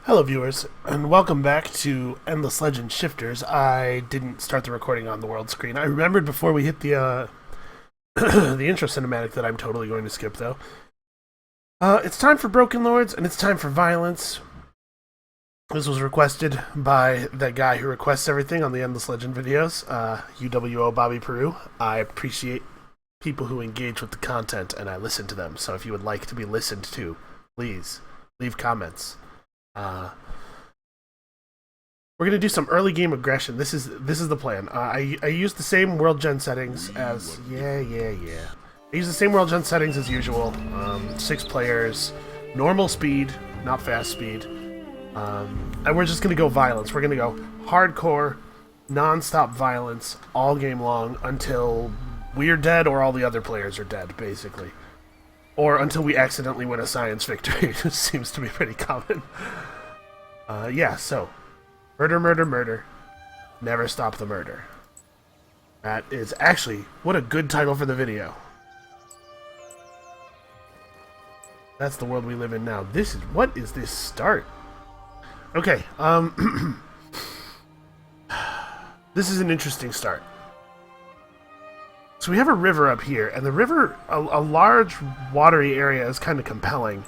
Hello, viewers, and welcome back to Endless Legend Shifters. I didn't start the recording on the world screen. I remembered before we hit the the intro cinematic that I'm totally going to skip, though. It's time for Broken Lords, and it's time for violence. This was requested by that guy who requests everything on the Endless Legend videos, UWO Bobby Peru. I appreciate people who engage with the content, and I listen to them. So if you would like to be listened to, please leave comments. We're gonna do some early game aggression. This is the plan. I use the same world gen settings as I use the same world gen settings as usual. 6 players, normal speed, not fast speed, and we're just gonna go violence. We're gonna go hardcore, non-stop violence all game long until we're dead or all the other players are dead, basically. Or until we accidentally win a science victory, which seems to be pretty common. Yeah, so, murder, murder, murder. Never stop the murder. That is actually, what a good title for the video. That's the world we live in now. What is this start? Okay, this is an interesting start. So we have a river up here, and the river, a large watery area is kind of compelling.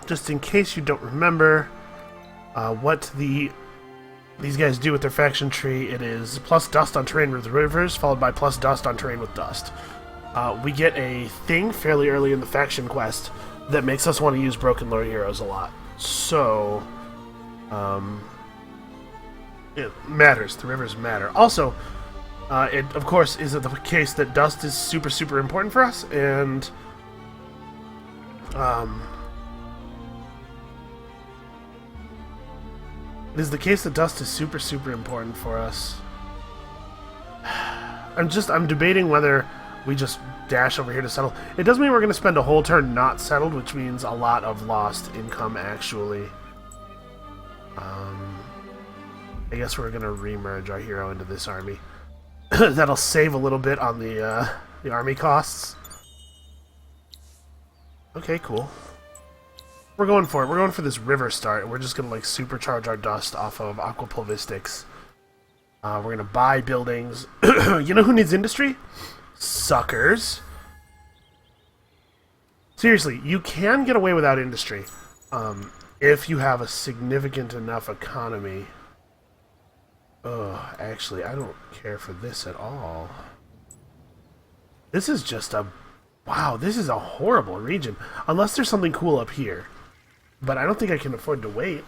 Just in case you don't remember what these guys do with their faction tree, it is plus dust on terrain with rivers, followed by plus dust on terrain with dust. We get a thing fairly early in the faction quest that makes us want to use Broken Lord heroes a lot. So, it matters. The rivers matter. Also, it, of course, is the case that dust is super, super important for us, and it is the case that dust is super, super important for us. I'm debating whether we just dash over here to settle. It does mean we're going to spend a whole turn not settled, which means a lot of lost income, actually. I guess we're going to remerge our hero into this army. That'll save a little bit on the army costs. Okay, cool. We're going for it. We're going for this river start. We're just gonna like supercharge our dust off of aquapulvistics. We're gonna buy buildings. You know who needs industry? Suckers. Seriously, you can get away without industry if you have a significant enough economy. Actually, I don't care for this at all. This is just a... Wow, this is a horrible region. Unless there's something cool up here. But I don't think I can afford to wait.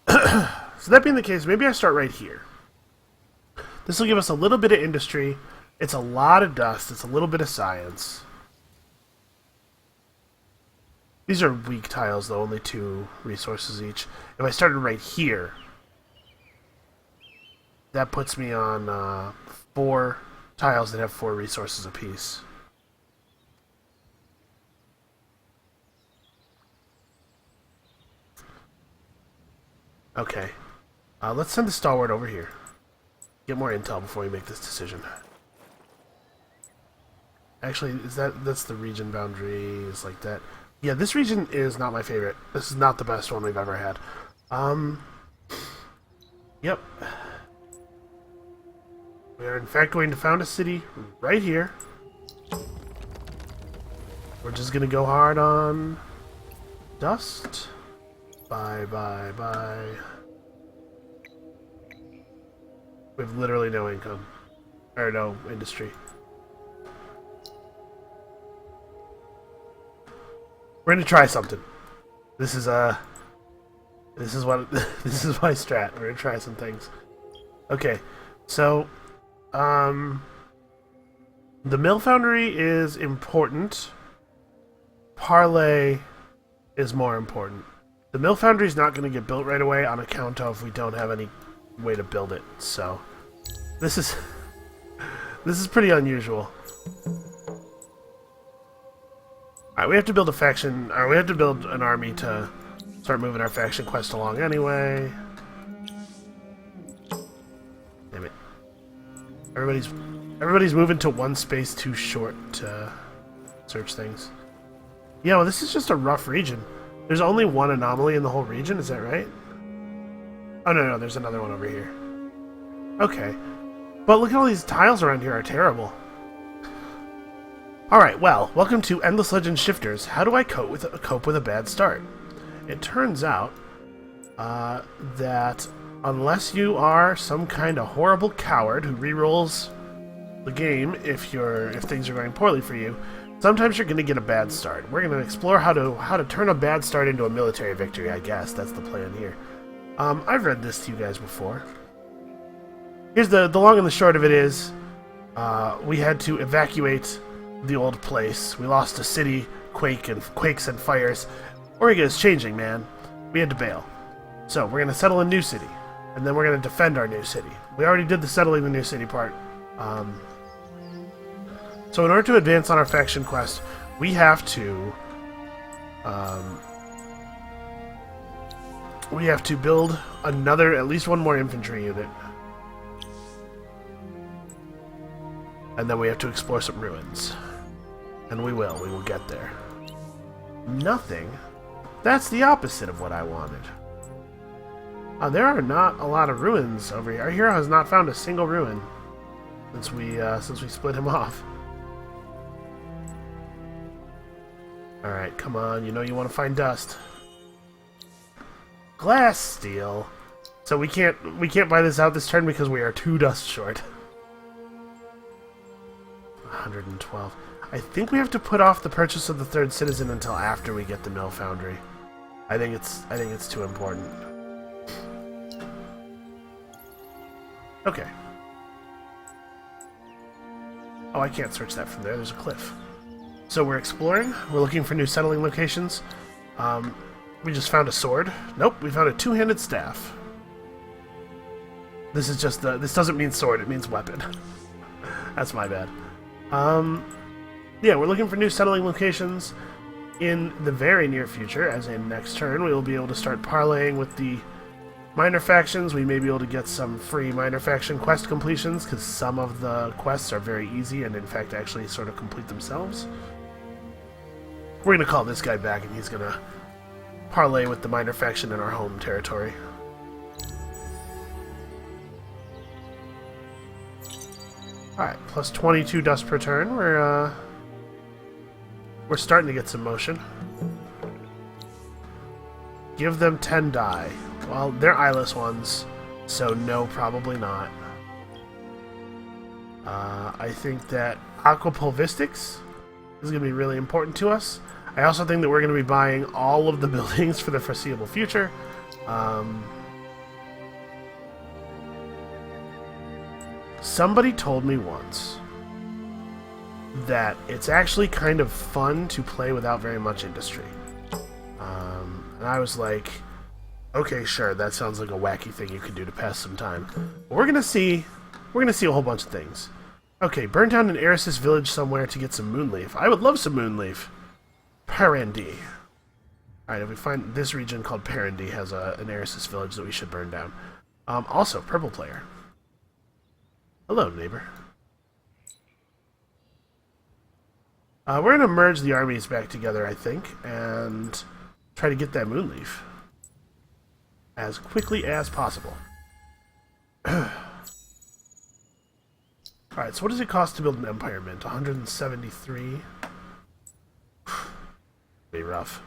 So that being the case, maybe I start right here. This will give us a little bit of industry. It's a lot of dust. It's a little bit of science. These are weak tiles, though. Only 2 resources each. If I started right here... That puts me on 4 tiles that have 4 resources apiece. Okay. Let's send the stalwart over here. Get more intel before we make this decision. Actually, that's the region boundaries like that. Yeah, this region is not my favorite. This is not the best one we've ever had. Yep. We are in fact going to found a city right here. We're just gonna go hard on dust. Bye, bye, bye. We have literally no income. Or no industry. We're gonna try something. This is my strat. We're gonna try some things. Okay, so the mill foundry is important. Parlay is more important. The mill foundry is not going to get built right away on account of we don't have any way to build it. So this is pretty unusual. Alright, we have to build a faction, or we have to build an army to start moving our faction quest along anyway. Damn it. Everybody's moving to one space too short to search things. Yeah, well, this is just a rough region. There's only one anomaly in the whole region, is that right? Oh, no, there's another one over here. Okay. But look at all these tiles around here are terrible. Alright, well, welcome to Endless Legend Shifters. How do I cope with a bad start? It turns out that unless you are some kind of horrible coward who rerolls the game if things are going poorly for you, sometimes you're going to get a bad start. We're going to explore how to turn a bad start into a military victory, I guess. That's the plan here. I've read this to you guys before. Here's the long and the short of it is, we had to evacuate the old place. We lost a city, quakes and fires. Auriga is changing, man. We had to bail. So we're going to settle a new city, and then we're going to defend our new city. We already did the settling the new city part. So in order to advance on our faction quest, we have to build at least one more infantry unit. And then we have to explore some ruins. And we will get there. Nothing? That's the opposite of what I wanted. There are not a lot of ruins over here. Our hero has not found a single ruin since we split him off. Alright, come on, you know you want to find dust. Glass steel. So we can't buy this out this turn because we are 2 dust short. 112. I think we have to put off the purchase of the third citizen until after we get the mill foundry. I think it's too important. Okay. Oh, I can't search that from there. There's a cliff. So we're exploring. We're looking for new settling locations. We just found a sword. Nope, we found a 2-handed staff. This is just this doesn't mean sword, it means weapon. That's my bad. Yeah, we're looking for new settling locations. In the very near future, as in next turn, we will be able to start parlaying with the minor factions. We may be able to get some free minor faction quest completions, because some of the quests are very easy and in fact actually sort of complete themselves. We're going to call this guy back and he's going to parlay with the minor faction in our home territory. Alright, plus 22 dust per turn. We're starting to get some motion. Give them 10 die. Well, they're eyeless ones, so no, probably not. I think that aquapulvistics is going to be really important to us. I also think that we're going to be buying all of the buildings for the foreseeable future. Somebody told me once that it's actually kind of fun to play without very much industry. And I was like, okay, sure, that sounds like a wacky thing you could do to pass some time. But we're gonna see a whole bunch of things. Okay, burn down an Erisys village somewhere to get some moonleaf. I would love some moonleaf. Parendi. Alright, if we find this region called Parendi has an Erisys village that we should burn down. Also, purple player. Hello, neighbor. We're going to merge the armies back together, I think, and try to get that moonleaf as quickly as possible. Alright, so what does it cost to build an empire mint? 173? Be rough.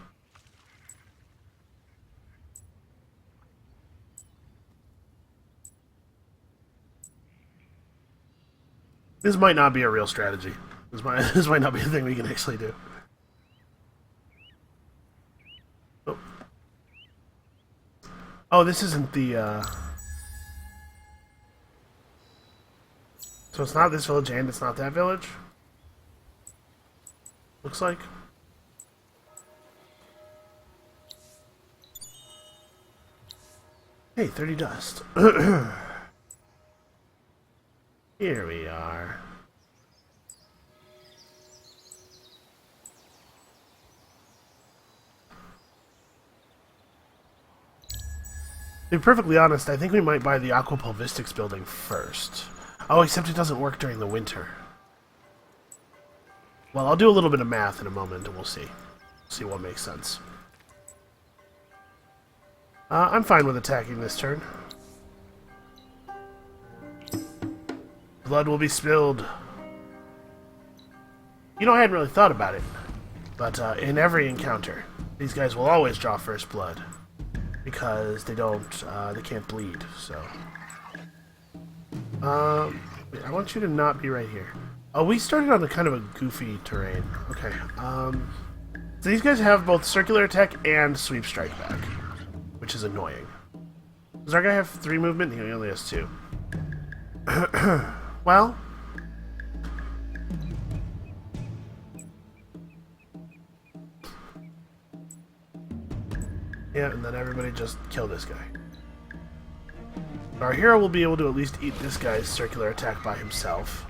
This might not be a real strategy. This might not be a thing we can actually do. Oh, oh, this isn't the. So it's not this village and it's not that village. Looks like. Hey, 30 dust. Here we are. To be perfectly honest, I think we might buy the aquapulvistics building first. Oh, except it doesn't work during the winter. Well, I'll do a little bit of math in a moment and we'll see. See what makes sense. I'm fine with attacking this turn. Blood will be spilled. You know, I hadn't really thought about it, but in every encounter, these guys will always draw first blood because they can't bleed. So, wait, I want you to not be right here. Oh, we started on a kind of a goofy terrain. Okay. So these guys have both circular attack and sweep strike back, which is annoying. Does our guy have 3 movement? He only has 2. Well, yeah, and then everybody just kill this guy. Our hero will be able to at least eat this guy's circular attack by himself.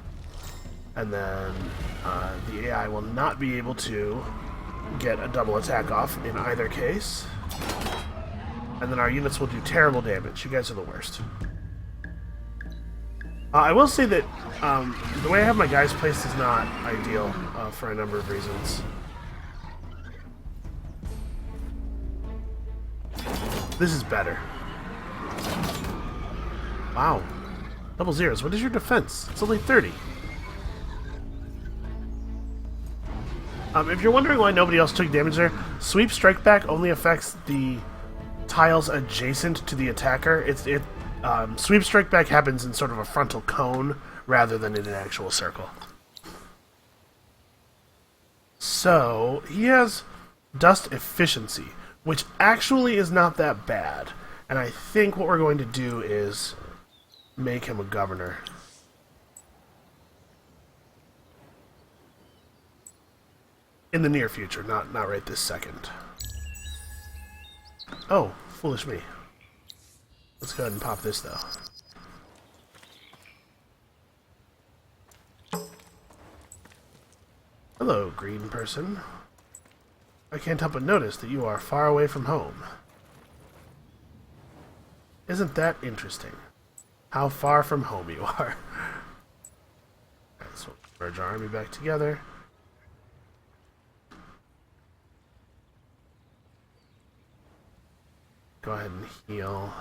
And then the AI will not be able to get a double attack off in either case. And then our units will do terrible damage. You guys are the worst. I will say that the way I have my guys placed is not ideal for a number of reasons. This is better. Wow. Double zeros. What is your defense? It's only 30. If you're wondering why nobody else took damage there, Sweep Strike Back only affects the tiles adjacent to the attacker. Sweep Strike Back happens in sort of a frontal cone rather than in an actual circle. So, he has Dust Efficiency, which actually is not that bad. And I think what we're going to do is make him a governor. In the near future, not right this second. Oh, foolish me. Let's go ahead and pop this, though. Hello, green person. I can't help but notice that you are far away from home. Isn't that interesting? How far from home you are. Alright, so we'll merge our army back together. Go ahead and heal.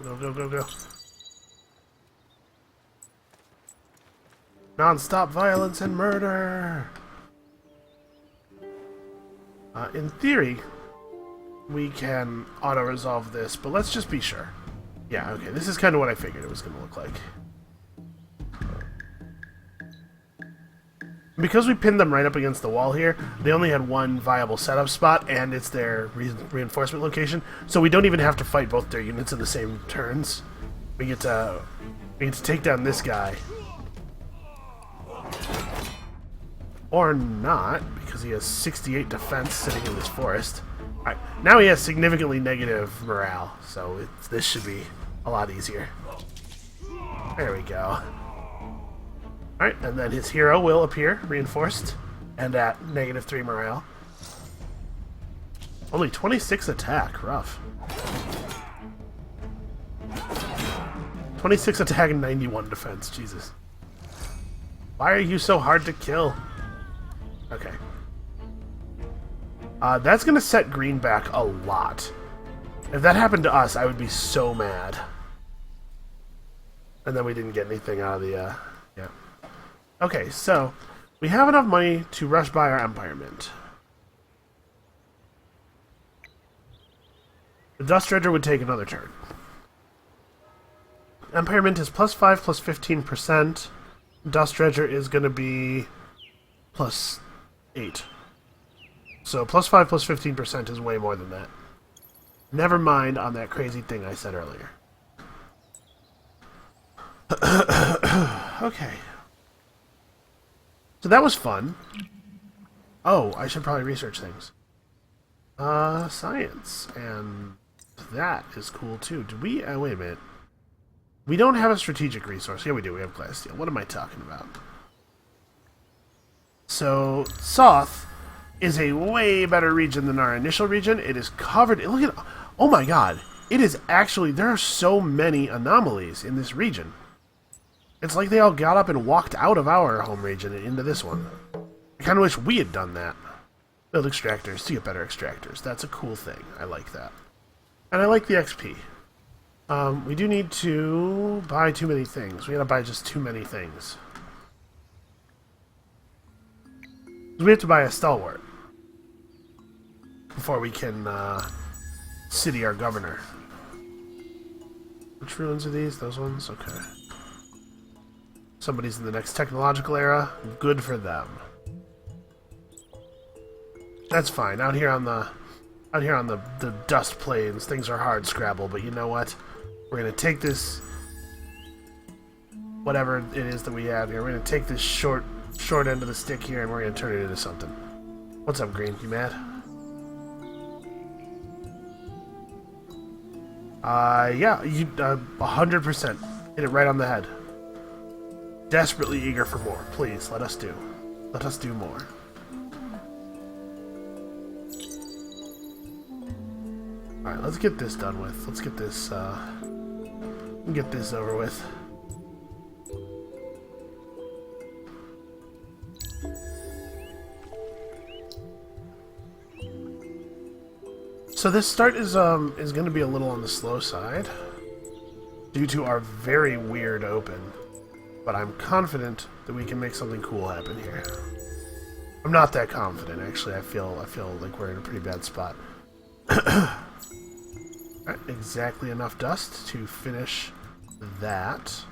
Go, go, go, go. Non-stop violence and murder! In theory, we can auto-resolve this, but let's just be sure. Yeah, okay, this is kind of what I figured it was going to look like. Because we pinned them right up against the wall here, they only had one viable setup spot, and it's their reinforcement location, so we don't even have to fight both their units in the same turns. We get to take down this guy. Or not, because he has 68 defense sitting in this forest. Alright, now he has significantly negative morale, so this should be a lot easier. There we go. Alright, and then his hero will appear, reinforced, and at -3 morale. Only 26 attack, rough. 26 attack and 91 defense, Jesus. Why are you so hard to kill? Okay. That's gonna set green back a lot. If that happened to us, I would be so mad. And then we didn't get anything out of the, yeah. Okay, so we have enough money to rush by our Empire Mint. The Dust Dredger would take another turn. Empire Mint is +5 plus 15%. Dust Dredger is going to be +8. So +5 plus 15% is way more than that. Never mind on that crazy thing I said earlier. Okay. So that was fun. Oh, I should probably research things. Science. And that is cool too. Do we... wait a minute. We don't have a strategic resource. Yeah, we do. We have glass steel. What am I talking about? So, Soth is a way better region than our initial region. It is covered... Look at... Oh my god. It is actually... There are so many anomalies in this region. It's like they all got up and walked out of our home region and into this one. I kind of wish we had done that. Build extractors to get better extractors. That's a cool thing. I like that. And I like the XP. We do need to buy too many things. We gotta buy just too many things. We have to buy a stalwart before we can city our governor. Which ruins are these? Those ones? Okay. Somebody's in the next technological era. Good for them. That's fine. Out here on the dust plains, things are hard scrabble, but you know what? We're gonna take this, whatever it is that we have here, we're gonna take this short end of the stick here and we're gonna turn it into something. What's up, Green? You mad? Yeah, you 100% hit it right on the head. Desperately eager for more. Please, let us do more. Alright, let's get this done with. Let's get this over with. So this start is going to be a little on the slow side due to our very weird open, but I'm confident that we can make something cool happen here. I'm not that confident, actually. I feel like we're in a pretty bad spot. Alright, exactly enough dust to finish that.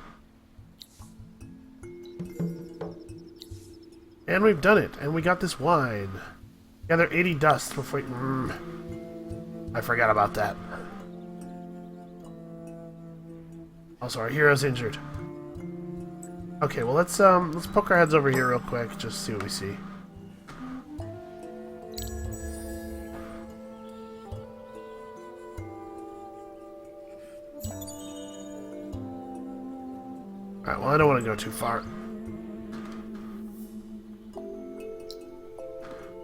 And we've done it, and we got this wine. Gather 80 dust before I forgot about that. Also, our hero's injured. Okay, well let's poke our heads over here real quick, just see what we see. Alright, well I don't want to go too far.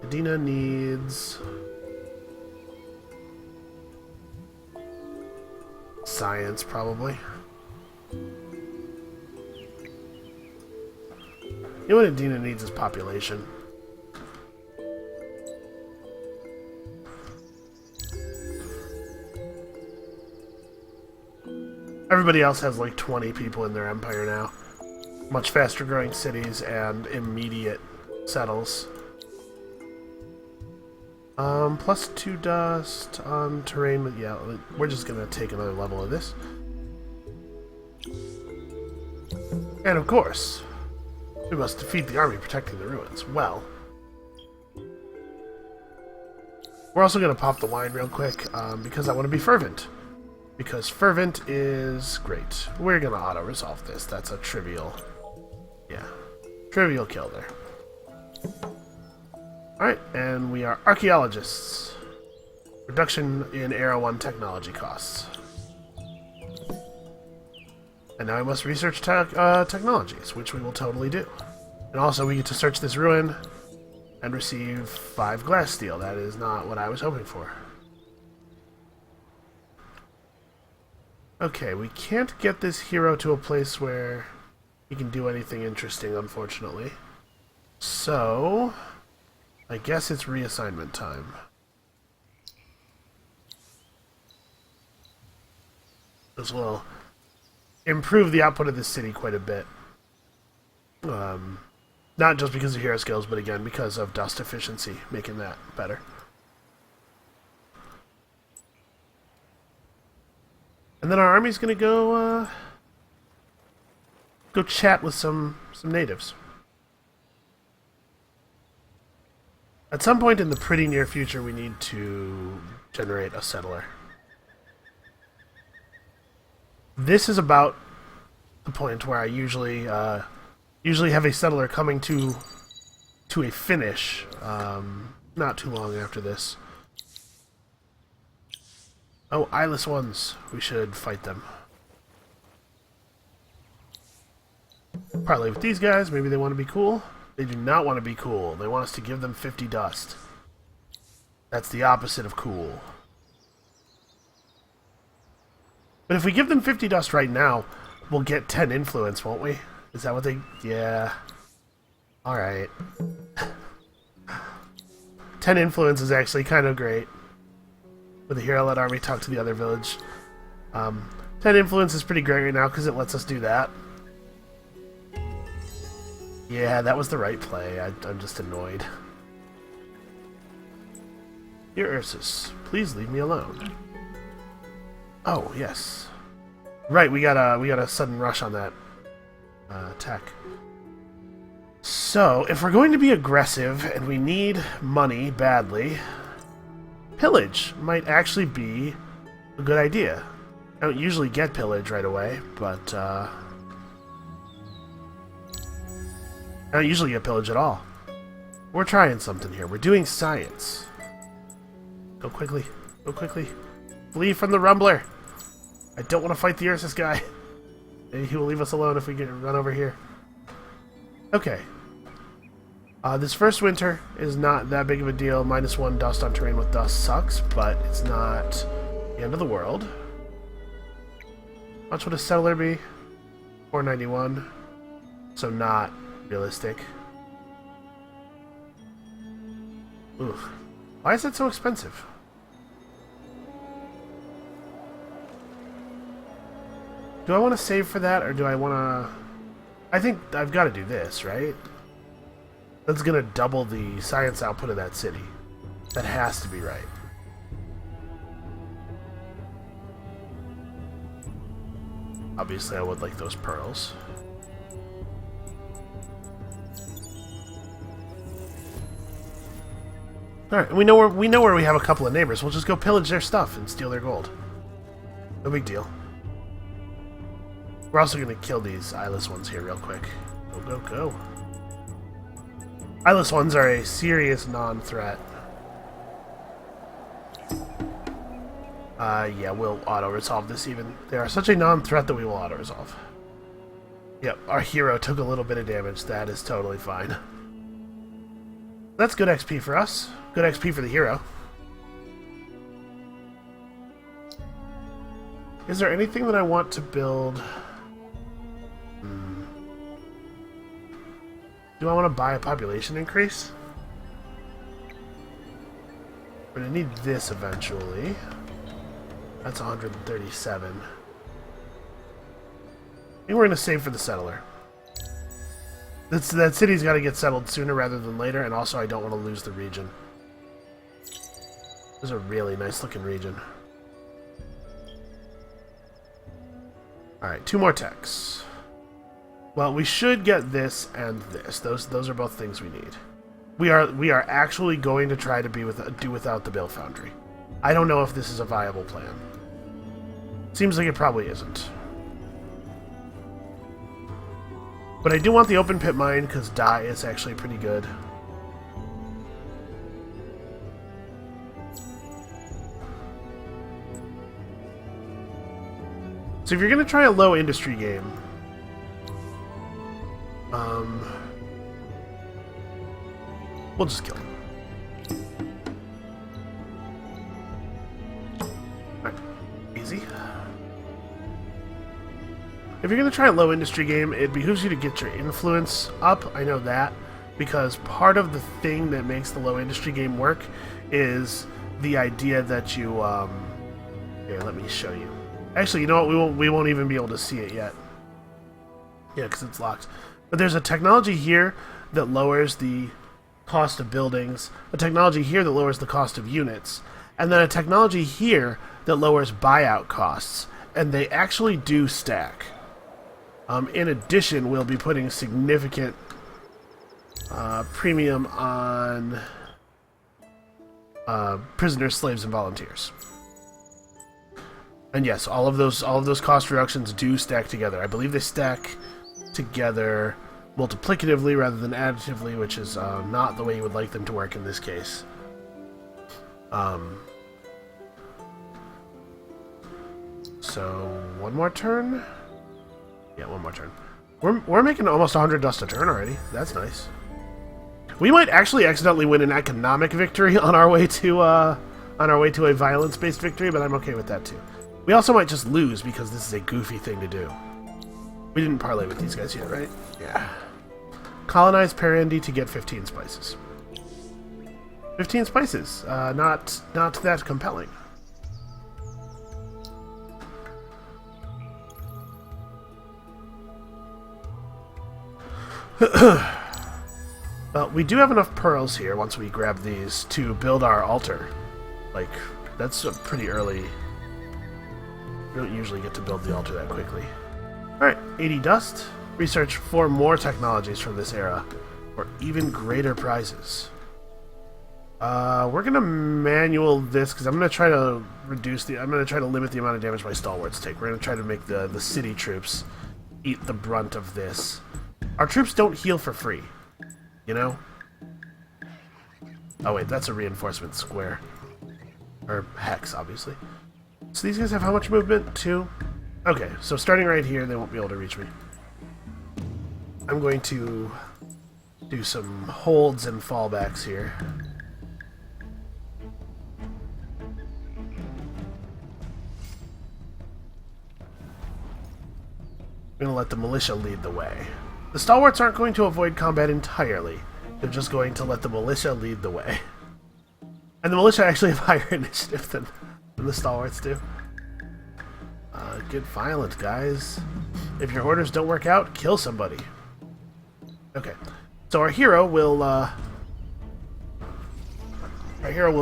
Medina needs science, probably. You know what Adina needs is population. Everybody else has like 20 people in their empire now. Much faster growing cities and immediate settles. Plus 2 dust on terrain, but yeah, we're just gonna take another level of this. And of course, we must defeat the army protecting the ruins. Well, we're also gonna pop the wine real quick, because I want to be fervent. Because fervent is great. We're gonna auto-resolve this. That's a trivial kill there. Alright, and we are archaeologists. Reduction in Era 1 technology costs. And now we must research technologies, which we will totally do. And also we get to search this ruin and receive 5 glass steel. That is not what I was hoping for. Okay, we can't get this hero to a place where he can do anything interesting, unfortunately. So I guess it's reassignment time. This will improve the output of this city quite a bit. Not just because of hero skills, but again, because of dust efficiency, making that better. And then our army's gonna go chat with some natives. At some point in the pretty near future, we need to generate a settler. This is about the point where I usually have a settler coming to a finish, not too long after this. Oh, eyeless ones. We should fight them. Partly with these guys, maybe they want to be cool. They do not want to be cool. They want us to give them 50 dust. That's the opposite of cool. But if we give them 50 dust right now, we'll get 10 influence, won't we? Is that what they... Yeah. Alright. 10 influence is actually kind of great. With the hero-led army, talk to the other village. 10 influence is pretty great right now because it lets us do that. Yeah, that was the right play. I'm just annoyed. Dear Ursus, please leave me alone. Oh, yes. Right, we got a sudden rush on that attack. So, if we're going to be aggressive and we need money badly, pillage might actually be a good idea. I don't usually get pillage right away, but I don't usually get pillage at all. We're trying something here. We're doing science. Go quickly. Go quickly. Flee from the Rumbler. I don't want to fight the Ursus guy. Maybe he will leave us alone if we run over here. Okay. This first winter is not that big of a deal. -1 dust on terrain with dust sucks, but it's not the end of the world. How much would a settler be? 491. So not realistic. Oof. Why is that so expensive? Do I want to save for that, or do I want to... I think I've got to do this, right? That's going to double the science output of that city. That has to be right. Obviously, I would like those pearls. Alright, we know where we have a couple of neighbors. We'll just go pillage their stuff and steal their gold. No big deal. We're also going to kill these eyeless ones here real quick. Go, go, go. Eyeless ones are a serious non-threat. Yeah, we'll auto-resolve this even. They are such a non-threat that we will auto-resolve. Yep, our hero took a little bit of damage. That is totally fine. That's good XP for us. Good XP for the hero. Is there anything that I want to build? Do I want to buy a population increase? We're going to need this eventually. That's 137. I think we're going to save for the settler. That city's got to get settled sooner rather than later, and also I don't want to lose the region. This is a really nice looking region. Alright, 2 more techs. Well, we should get this and this. Those are both things we need. We are actually going to try to do without the Bill Foundry. I don't know if this is a viable plan. Seems like it probably isn't. But I do want the open pit mine because dye is actually pretty good. So if you're going to try a low industry game, we'll just kill him. Alright, easy. If you're going to try a low industry game, it behooves you to get your influence up. I know that, because part of the thing that makes the low industry game work is the idea that you, here, let me show you. Actually, you know what? We won't even be able to see it yet. Yeah, because it's locked. But there's a technology here that lowers the cost of buildings, a technology here that lowers the cost of units, and then a technology here that lowers buyout costs. And they actually do stack. In addition, we'll be putting significant premium on prisoners, slaves, and volunteers. And yes, all of those cost reductions do stack together. I believe they stack together multiplicatively rather than additively, which is not the way you would like them to work in this case. So one more turn. Yeah, one more turn. We're making almost 100 dust a turn already. That's nice. We might actually accidentally win an economic victory on our way to a violence-based victory, but I'm okay with that too. We also might just lose because this is a goofy thing to do. We didn't parlay with these guys yet, right? Yeah. Colonize Parandy to get 15 spices. 15 spices. Not that compelling. Well, we do have enough pearls here once we grab these to build our altar. Like, that's a pretty early... We don't usually get to build the altar that quickly. Alright, 80 dust. Research 4 more technologies from this era, or even greater prizes. We're gonna manual this because I'm gonna try to reduce the. I'm gonna try to limit the amount of damage my stalwarts take. We're gonna try to make the city troops eat the brunt of this. Our troops don't heal for free, you know. Oh wait, that's a reinforcement square, or hex, obviously. So these guys have how much movement? 2. Okay, so starting right here, they won't be able to reach me. I'm going to do some holds and fallbacks here. I'm going to let the militia lead the way. The stalwarts aren't going to avoid combat entirely. They're just going to let the militia lead the way. And the militia actually have higher initiative than the stalwarts do. Get violent, guys. If your orders don't work out, kill somebody. Okay, so our hero will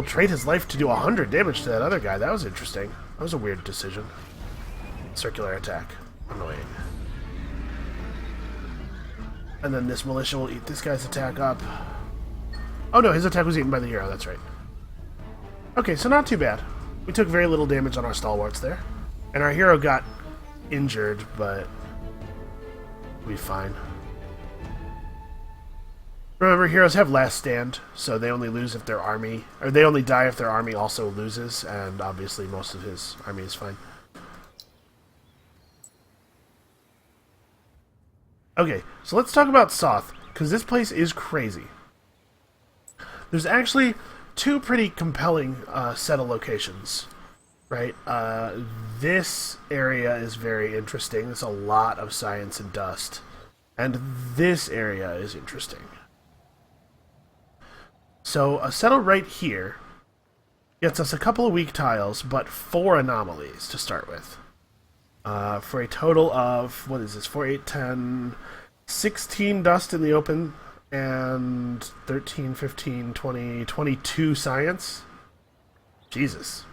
trade his life to do 100 damage to that other guy. That was interesting. That was a weird decision. Circular attack. Annoying. And then this militia will eat this guy's attack up. Oh no, his attack was eaten by the hero, that's right. Okay, so not too bad. We took very little damage on our stalwarts there. And our hero got injured, but we'll be fine. Remember, heroes have last stand, so they only lose if their army, or they only die if their army also loses, and obviously most of his army is fine. Okay, so let's talk about Soth, because this place is crazy. There's actually 2 pretty compelling set of locations, right? This area is very interesting. There's a lot of science and dust. And this area is interesting. So a settle right here gets us a couple of weak tiles, but 4 anomalies to start with. For a total of, what is this, 4, 8, 10, 16 dust in the open, and 13, 15, 20, 22 science. Jesus.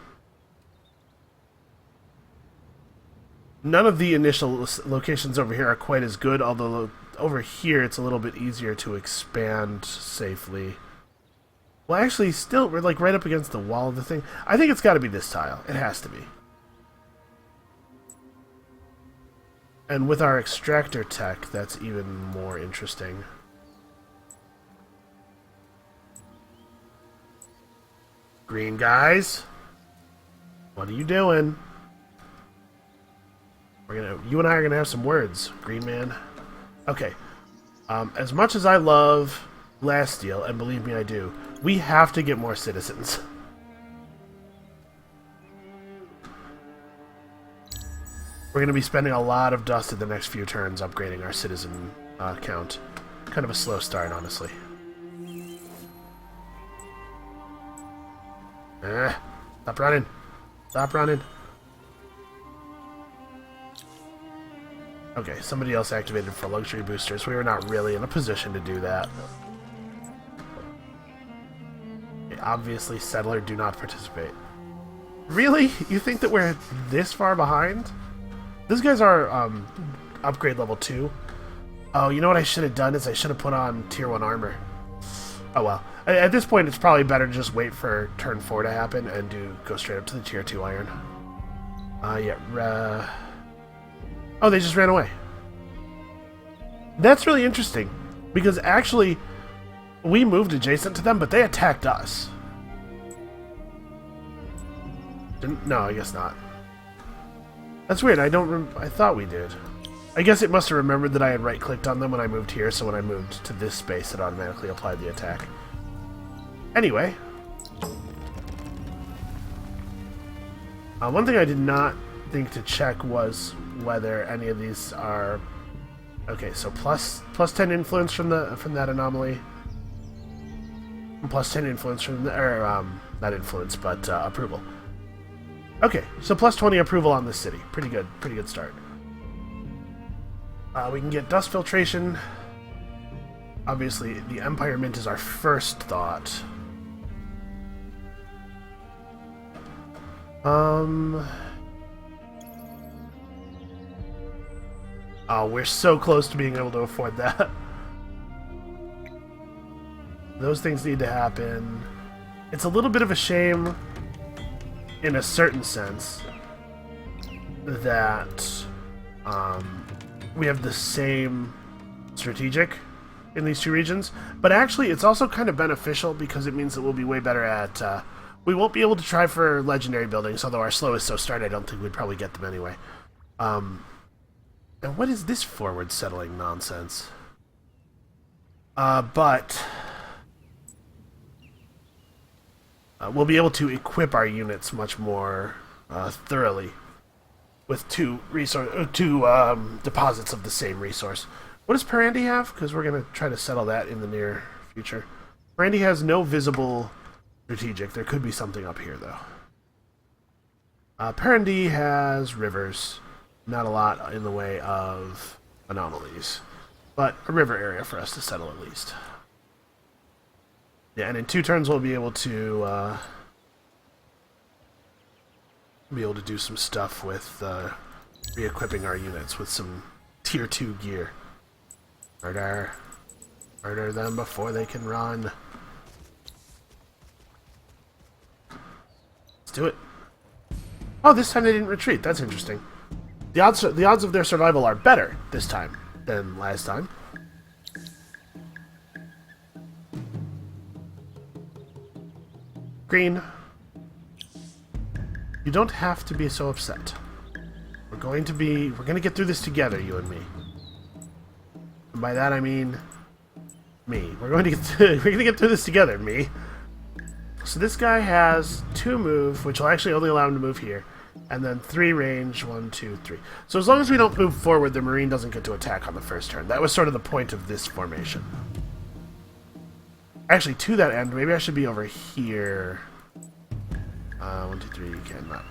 None of the initial locations over here are quite as good, although over here it's a little bit easier to expand safely. Well, actually, still, we're like right up against the wall of the thing. I think it's got to be this tile. It has to be. And with our extractor tech, that's even more interesting. Green guys, what are you doing? You and I are gonna have some words, Green Man. Okay. As much as I love Lasteel, and believe me, I do, we have to get more citizens. We're going to be spending a lot of dust in the next few turns upgrading our citizen count. Kind of a slow start, honestly. Stop running. Stop running. Okay, somebody else activated for luxury boosters. We were not really in a position to do that. Okay, obviously, Settler do not participate. Really? You think that we're this far behind? These guys are upgrade level 2. Oh, you know what I should have done is I should have put on tier 1 armor. Oh well. At this point, it's probably better to just wait for turn 4 to happen and go straight up to the tier 2 iron. Yeah. Oh, they just ran away. That's really interesting, because actually, we moved adjacent to them, but they attacked us. No, I guess not. That's weird. I thought we did. I guess it must have remembered that I had right-clicked on them when I moved here, so when I moved to this space, it automatically applied the attack. Anyway. One thing I did not think to check was whether any of these are Okay, so plus 10 influence from that anomaly. And plus 10 influence from the, or not influence, but approval. Okay, so plus 20 approval on this city. Pretty good start. We can get dust filtration. Obviously, the Empire Mint is our first thought. Oh, we're so close to being able to afford that. Those things need to happen. It's a little bit of a shame, in a certain sense, that we have the same strategic in these two regions. But actually, it's also kind of beneficial because it means that we'll be way better at... we won't be able to try for legendary buildings, although our slowest so start, I don't think we'd probably get them anyway. And what is this forward settling nonsense? But we'll be able to equip our units much more thoroughly with two deposits of the same resource. What does Parandi have? Because we're going to try to settle that in the near future. Parandi has no visible strategic. There could be something up here, though. Parandi has rivers. Not a lot in the way of anomalies, but a river area for us to settle at least. Yeah, and in 2 turns we'll be able to do some stuff with re-equipping our units with some tier 2 gear. Murder them before they can run. Let's do it. Oh, this time they didn't retreat. That's interesting. The odds of their survival are better this time than last time. Green, you don't have to be so upset. We're going to get through this together, you and me. And by that I mean me. We're going to get through this together, me. So this guy has 2 move, which will actually only allow him to move here. And then 3 range, 1, 2, 3. So as long as we don't move forward, the Marine doesn't get to attack on the first turn. That was sort of the point of this formation. Actually, to that end, maybe I should be over here. 1, 2, 3, you cannot.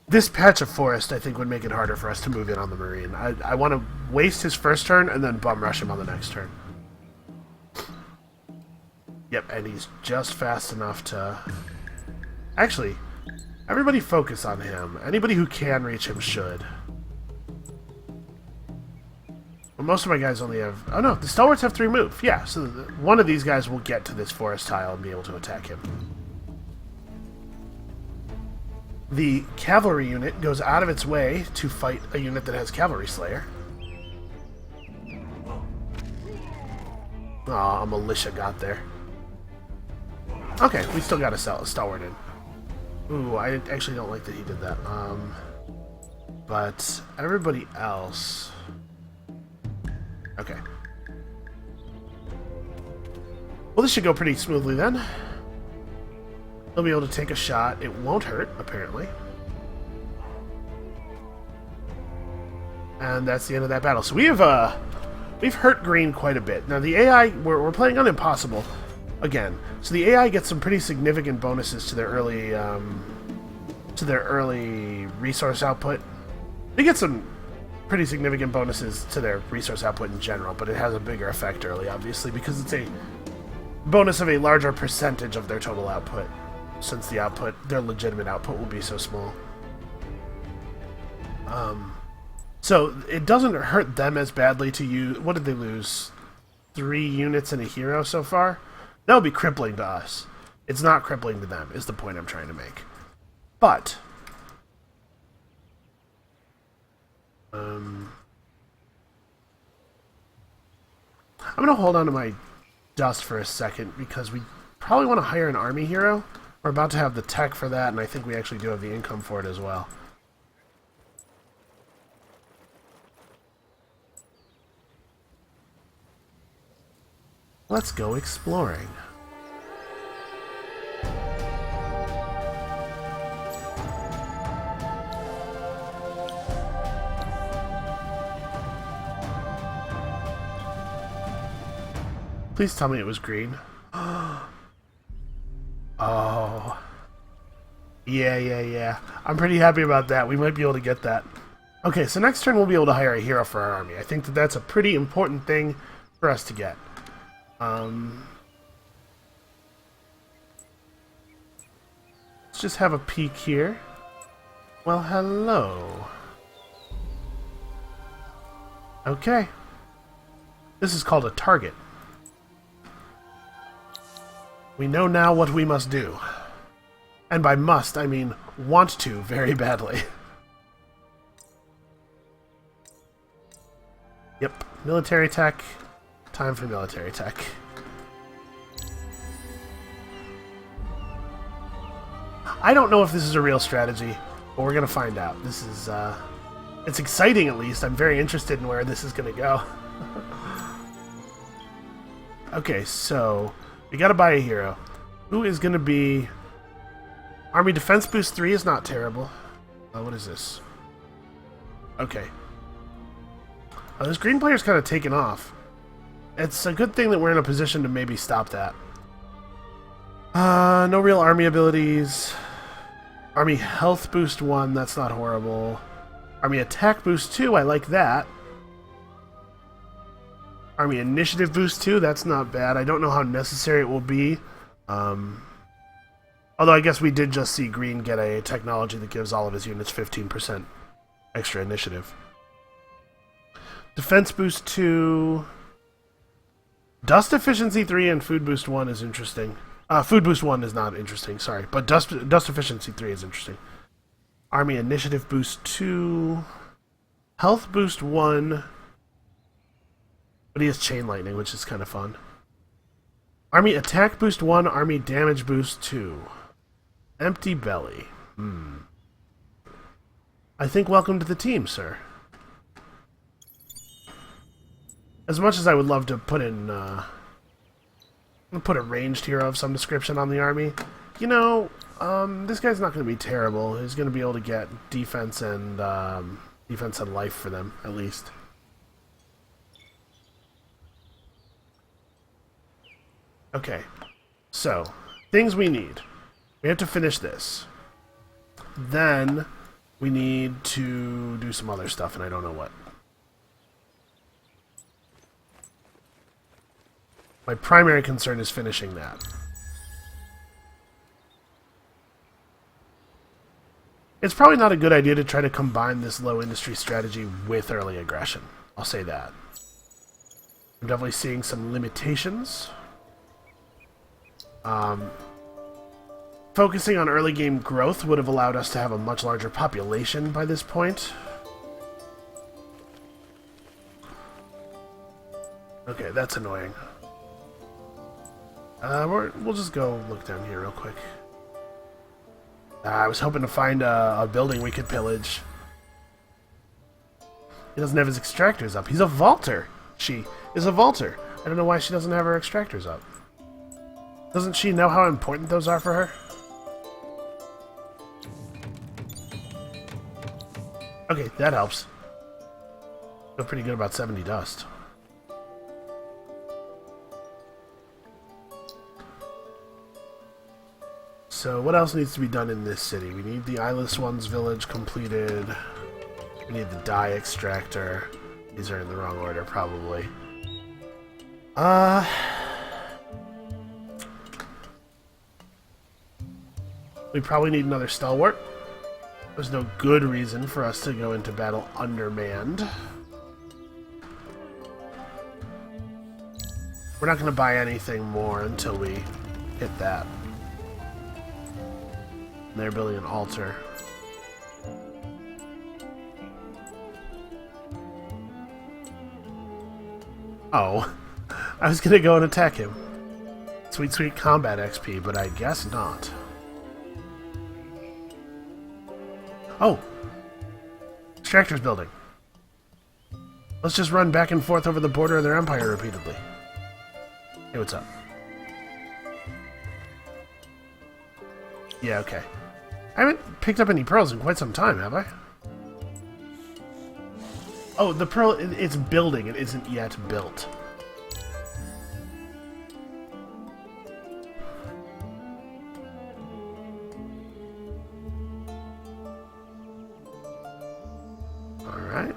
This patch of forest, I think, would make it harder for us to move in on the Marine. I want to waste his first turn and then bum rush him on the next turn. Yep, and he's just fast enough to... Actually, everybody focus on him. Anybody who can reach him should. Well, most of my guys only have... Oh no, the Stalwarts have 3 move. Yeah, so one of these guys will get to this forest tile and be able to attack him. The cavalry unit goes out of its way to fight a unit that has Cavalry Slayer. Aw, a militia got there. Okay, we still got a Stalwart in. Ooh, I actually don't like that he did that. But everybody else... Okay. Well, this should go pretty smoothly then. He'll be able to take a shot. It won't hurt, apparently. And that's the end of that battle. So we've hurt green quite a bit. Now the AI, we're playing on impossible again. So the AI gets some pretty significant bonuses to their early resource output. They get some pretty significant bonuses to their resource output in general, but it has a bigger effect early, obviously, because it's a bonus of a larger percentage of their total output, since their legitimate output will be so small. So it doesn't hurt them as badly to use... What did they lose? 3 units and a hero so far? That would be crippling to us. It's not crippling to them, is the point I'm trying to make. But... I'm going to hold on to my dust for a second, because we probably want to hire an army hero. We're about to have the tech for that, and I think we actually do have the income for it as well. Let's go exploring. Please tell me it was green. Oh. Yeah. I'm pretty happy about that. We might be able to get that. Okay, so next turn we'll be able to hire a hero for our army. I think that that's a pretty important thing for us to get. Let's just have a peek here. Well, hello. Okay. This is called a target. We know now what we must do. And by must, I mean want to very badly. Yep. Military tech. Time for military tech. I don't know if this is a real strategy, but we're going to find out. This is, it's exciting at least. I'm very interested in where this is going to go. Okay, so we got to buy a hero. Who is going to be... Army Defense Boost 3 is not terrible. What is this? Okay. This green player's kind of taken off. It's a good thing that we're in a position to maybe stop that. No real army abilities. Army Health Boost 1, that's not horrible. Army Attack Boost 2, I like that. Army Initiative Boost 2, that's not bad. I don't know how necessary it will be. Although I guess we did just see green get a technology that gives all of his units 15% extra initiative. Defense Boost 2... Dust Efficiency 3 and Food Boost 1 is interesting. Food Boost 1 is not interesting, sorry. But Dust Efficiency 3 is interesting. Army Initiative Boost 2... Health Boost 1... But he has Chain Lightning, which is kind of fun. Army Attack Boost 1, Army Damage Boost 2. Empty Belly. I think welcome to the team, sir. As much as I would love to put in, put a ranged hero of some description on the army, you know, this guy's not going to be terrible. He's going to be able to get defense and life for them, at least. Okay, so, things we need. We have to finish this. Then, we need to do some other stuff, and I don't know what. My primary concern is finishing that. It's probably not a good idea to try to combine this low industry strategy with early aggression. I'll say that. I'm definitely seeing some limitations. Focusing on early game growth would have allowed us to have a much larger population by this point. Okay, that's annoying. We'll just go look down here real quick. I was hoping to find a building we could pillage. He doesn't have his extractors up. He's a vaulter. She is a vaulter. I don't know why she doesn't have her extractors up. Doesn't she know how important those are for her? Okay, that helps. Feel pretty good about 70 dust. So what else needs to be done in this city? We need the Eyeless One's village completed. We need the dye extractor. These are in the wrong order, probably. We probably need another stalwart. There's no good reason for us to go into battle undermanned. We're not going to buy anything more until we hit that. And they're building an altar. Oh, I was going to go and attack him. Sweet, sweet combat XP, but I guess not. Oh! Extractor's building. Let's just run back and forth over the border of their empire repeatedly. Hey, what's up? Yeah, okay. I haven't picked up any pearls in quite some time, have I? Oh, the pearl, it's building. It isn't yet built. Alright.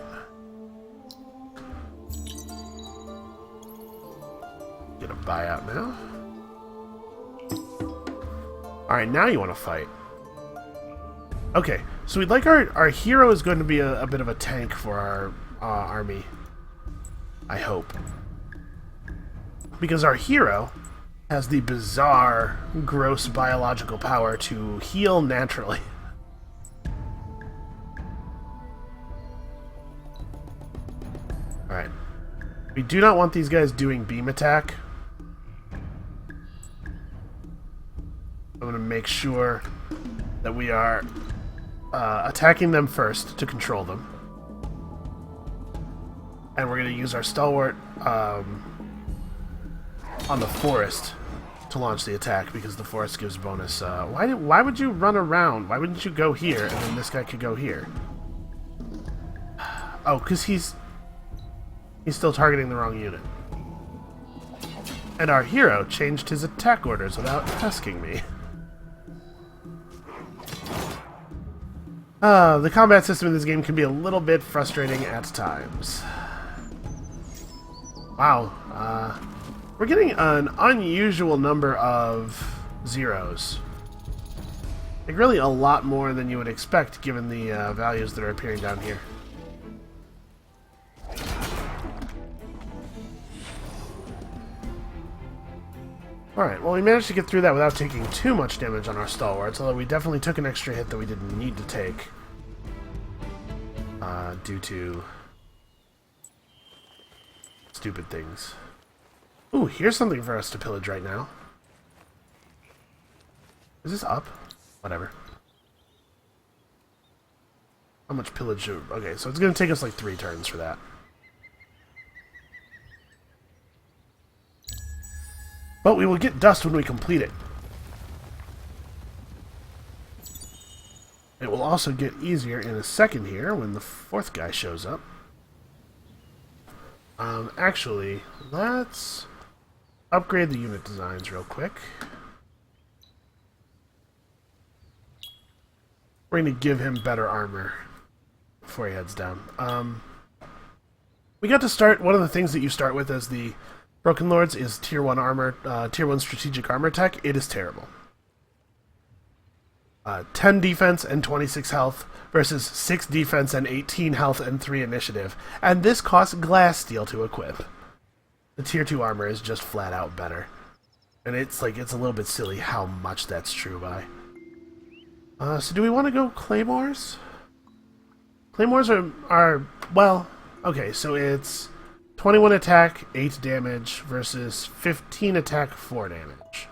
Get a buyout now. Alright, now you want to fight. Okay, so we'd like our hero is going to be a bit of a tank for our army. I hope. Because our hero has the bizarre, gross biological power to heal naturally. Alright. We do not want these guys doing beam attack. I'm going to make sure that we are attacking them first to control them. And we're going to use our stalwart on the forest to launch the attack, because the forest gives bonus. Why would you run around? Why wouldn't you go here, and then this guy could go here? Oh, because he's still targeting the wrong unit. And our hero changed his attack orders without asking me. The combat system in this game can be a little bit frustrating at times. Wow, we're getting an unusual number of zeros. Like, really a lot more than you would expect given the values that are appearing down here. Alright, well, we managed to get through that without taking too much damage on our stalwarts, although we definitely took an extra hit that we didn't need to take. Due to stupid things. Ooh, here's something for us to pillage right now. Is this up? Whatever. How much pillage? Okay, so it's going to take us like 3 turns for that. But we will get dust when we complete it. It will also get easier in a second here when the 4th guy shows up. Actually, let's upgrade the unit designs real quick. We're going to give him better armor before he heads down. We got to start, one of the things that you start with as the Broken Lords is tier 1 armor, tier 1 strategic armor tech. It is terrible. 10 defense and 26 health versus 6 defense and 18 health and 3 initiative. And this costs glass steel to equip. The tier 2 armor is just flat out better. And it's like, it's a little bit silly how much that's true by. So do we want to go claymores? Claymores are well, okay, so it's 21 attack, 8 damage versus 15 attack, 4 damage.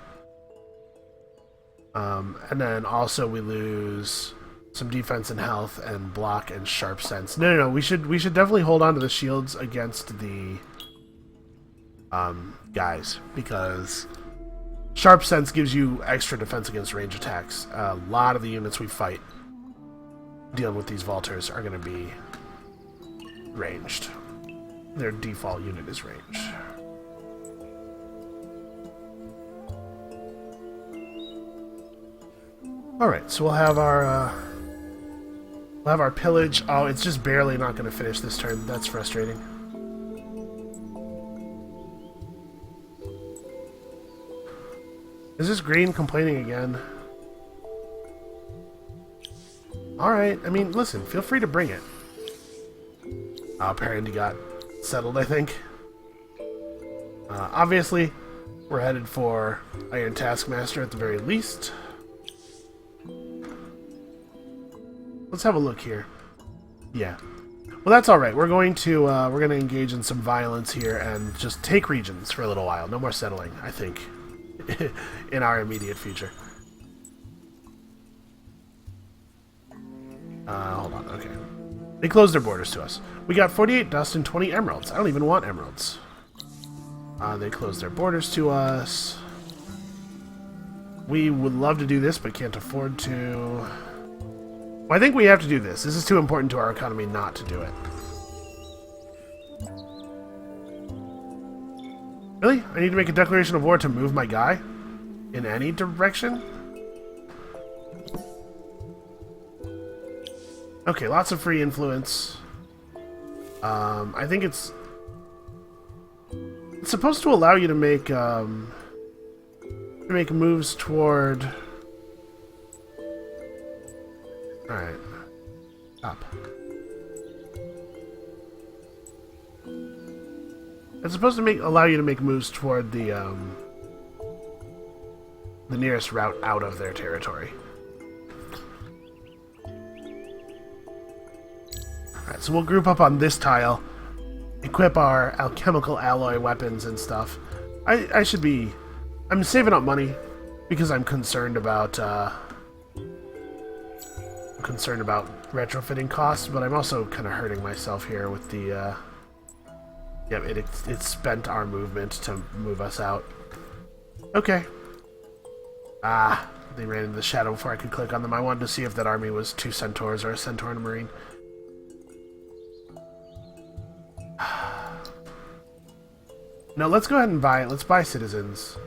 And then also we lose some defense and health and block and sharp sense. No, we should definitely hold on to the shields against the guys, because sharp sense gives you extra defense against range attacks. A lot of the units we fight dealing with these Vaulters are going to be ranged. Their default unit is ranged. Alright, so we'll have our pillage. Oh, it's just barely not going to finish this turn. That's frustrating. Is this green complaining again? Alright, I mean, listen, feel free to bring it. Parandy got settled, I think. Obviously, we're headed for Iron Taskmaster at the very least. Let's have a look here. Yeah. Well, that's alright. We're going to engage in some violence here and just take regions for a little while. No more settling, I think, in our immediate future. Hold on, okay. They closed their borders to us. We got 48 dust and 20 emeralds. I don't even want emeralds. They closed their borders to us. We would love to do this, but can't afford to. Well, I think we have to do this. This is too important to our economy not to do it. Really? I need to make a declaration of war to move my guy? In any direction? Okay, lots of free influence. I think it's supposed to allow you to make moves toward. All right, up. It's supposed to allow you to make moves toward the nearest route out of their territory. Alright, so we'll group up on this tile, equip our alchemical alloy weapons and stuff. I'm saving up money because I'm concerned about retrofitting costs, but I'm also kind of hurting myself here with the it spent our movement to move us out. Okay. They ran into the shadow before I could click on them. I wanted to see if that army was 2 centaurs or a centaur and a marine. No, let's go ahead and buy it. Let's buy citizens.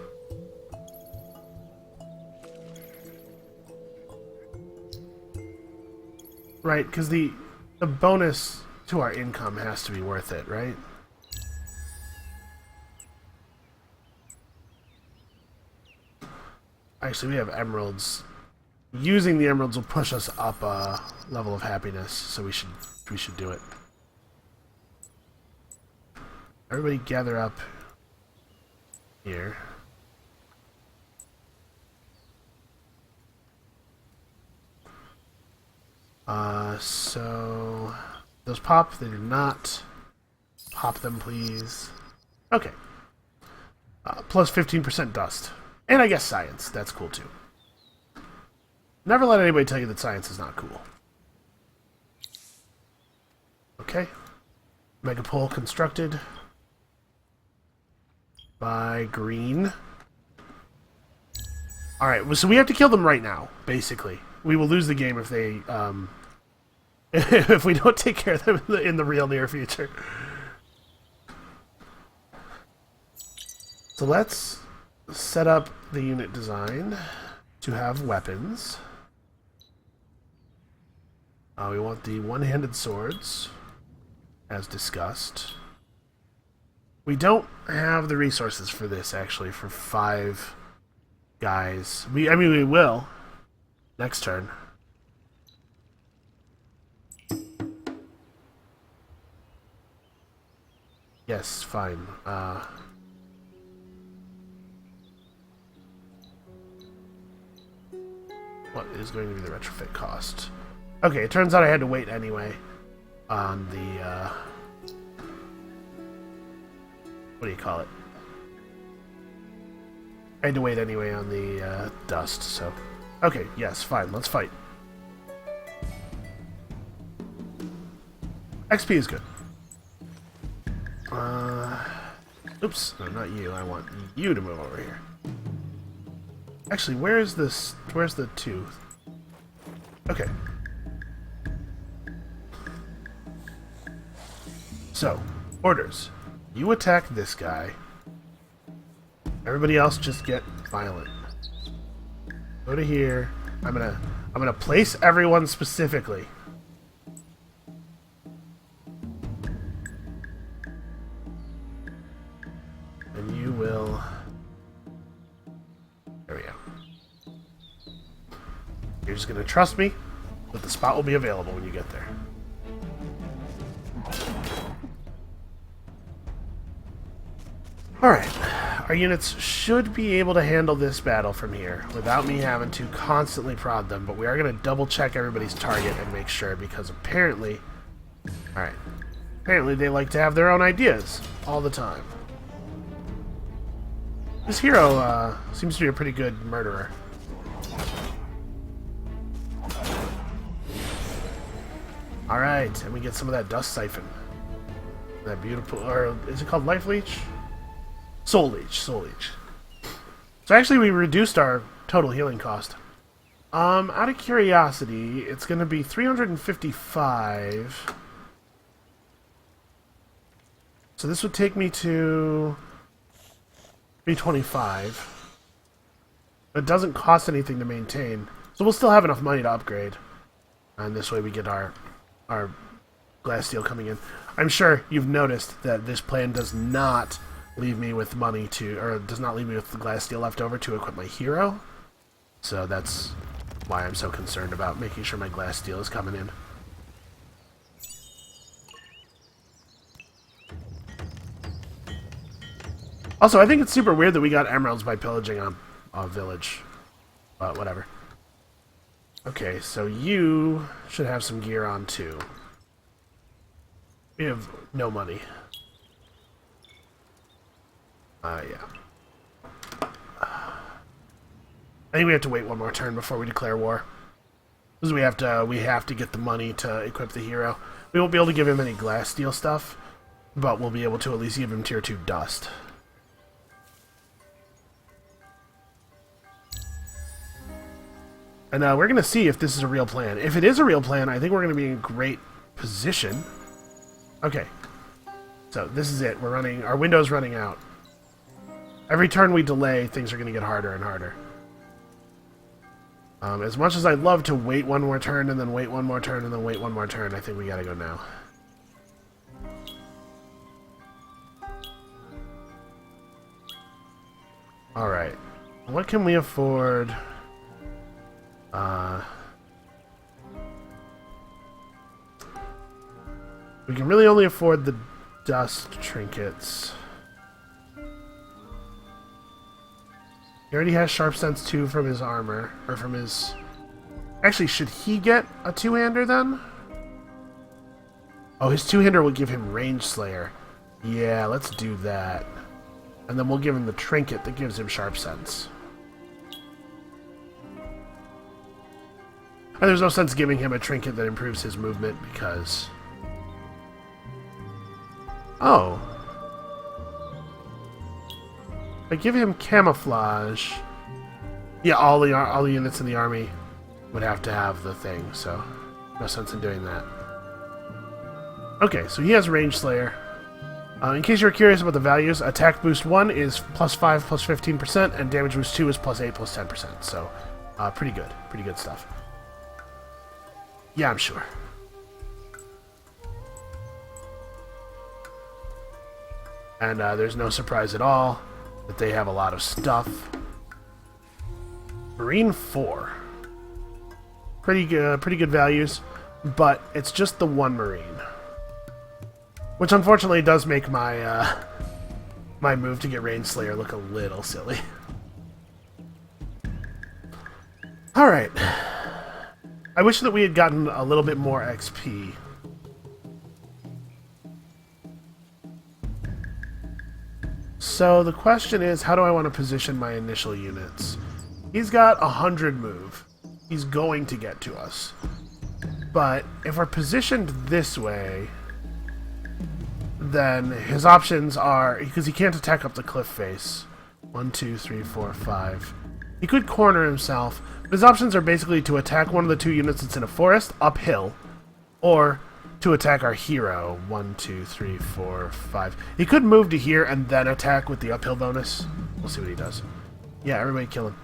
Right, because the bonus to our income has to be worth it, right? Actually, we have emeralds. Using the emeralds will push us up a level of happiness, so we should do it. Everybody gather up here. So those pop, they do not. Pop them, please. Okay. Plus 15% dust. And I guess science. That's cool, too. Never let anybody tell you that science is not cool. Okay. Megapole constructed by green. Alright, so we have to kill them right now, basically. We will lose the game if they, if we don't take care of them in the real near future. So let's set up the unit design to have weapons. We want the one-handed swords, as discussed. We don't have the resources for this, actually, for 5 guys. I mean, we will. Next turn. Yes, fine. What is going to be the retrofit cost? Okay, it turns out I had to wait anyway on the, what do you call it? I had to wait anyway on the dust, so... Okay, yes, fine, let's fight. XP is good. Oops, no, not you. I want you to move over here. Actually, where's the tooth? Okay. So, orders. You attack this guy. Everybody else just get violent. Go to here. I'm gonna place everyone specifically. And you will... There we go. You're just gonna trust me that the spot will be available when you get there. Alright. Our units should be able to handle this battle from here without me having to constantly prod them, but we are going to double check everybody's target and make sure, because apparently... Alright. Apparently they like to have their own ideas all the time. This hero seems to be a pretty good murderer. Alright, and we get some of that dust siphon. That beautiful... Or is it called Life Leech? Soul Leech, Soul Leech. So actually we reduced our total healing cost. Out of curiosity, it's going to be 355. So this would take me to 325. It doesn't cost anything to maintain. So we'll still have enough money to upgrade. And this way we get our glass steel coming in. I'm sure you've noticed that this plan does not leave me with money to, or does not leave me with the glass steel left over to equip my hero. So that's why I'm so concerned about making sure my glass steel is coming in. Also, I think it's super weird that we got emeralds by pillaging a village. But whatever. Okay, so you should have some gear on too. We have no money. Yeah. I think we have to wait one more turn before we declare war. Because we have to get the money to equip the hero. We won't be able to give him any glass steel stuff, but we'll be able to at least give him tier 2 dust. And we're going to see if this is a real plan. If it is a real plan, I think we're going to be in great position. Okay. So this is it. We're running. Our window's running out. Every turn we delay, things are going to get harder and harder. As much as I'd love to wait one more turn and then wait one more turn and then wait one more turn, I think we got to go now. Alright. What can we afford? We can really only afford the dust trinkets. He already has Sharp Sense 2 from his armor, or from his... Actually, should he get a two-hander then? Oh, his two-hander will give him Range Slayer. Yeah, let's do that. And then we'll give him the trinket that gives him Sharp Sense. And there's no sense giving him a trinket that improves his movement because... Oh. I give him camouflage. Yeah, all the units in the army would have to have the thing, so no sense in doing that. Okay, so he has Range Slayer. In case you're curious about the values, attack boost 1 is +5 plus 15%, and damage boost 2 is +8 plus 10%. So, pretty good. Pretty good stuff. Yeah, I'm sure. And there's no surprise at all that they have a lot of stuff. Marine 4. Pretty good values, but it's just the one Marine. Which unfortunately does make my my move to get Range Slayer look a little silly. Alright. I wish that we had gotten a little bit more XP. So the question is, how do I want to position my initial units? He's got 100 move. He's going to get to us. But if we're positioned this way, then his options are, because he can't attack up the cliff face. 1, 2, 3, 4, 5. He could corner himself, but his options are basically to attack one of the two units that's in a forest uphill, or to attack our hero. 1, 2, 3, 4, 5. He could move to here and then attack with the uphill bonus. We'll see what he does. Yeah, everybody kill him.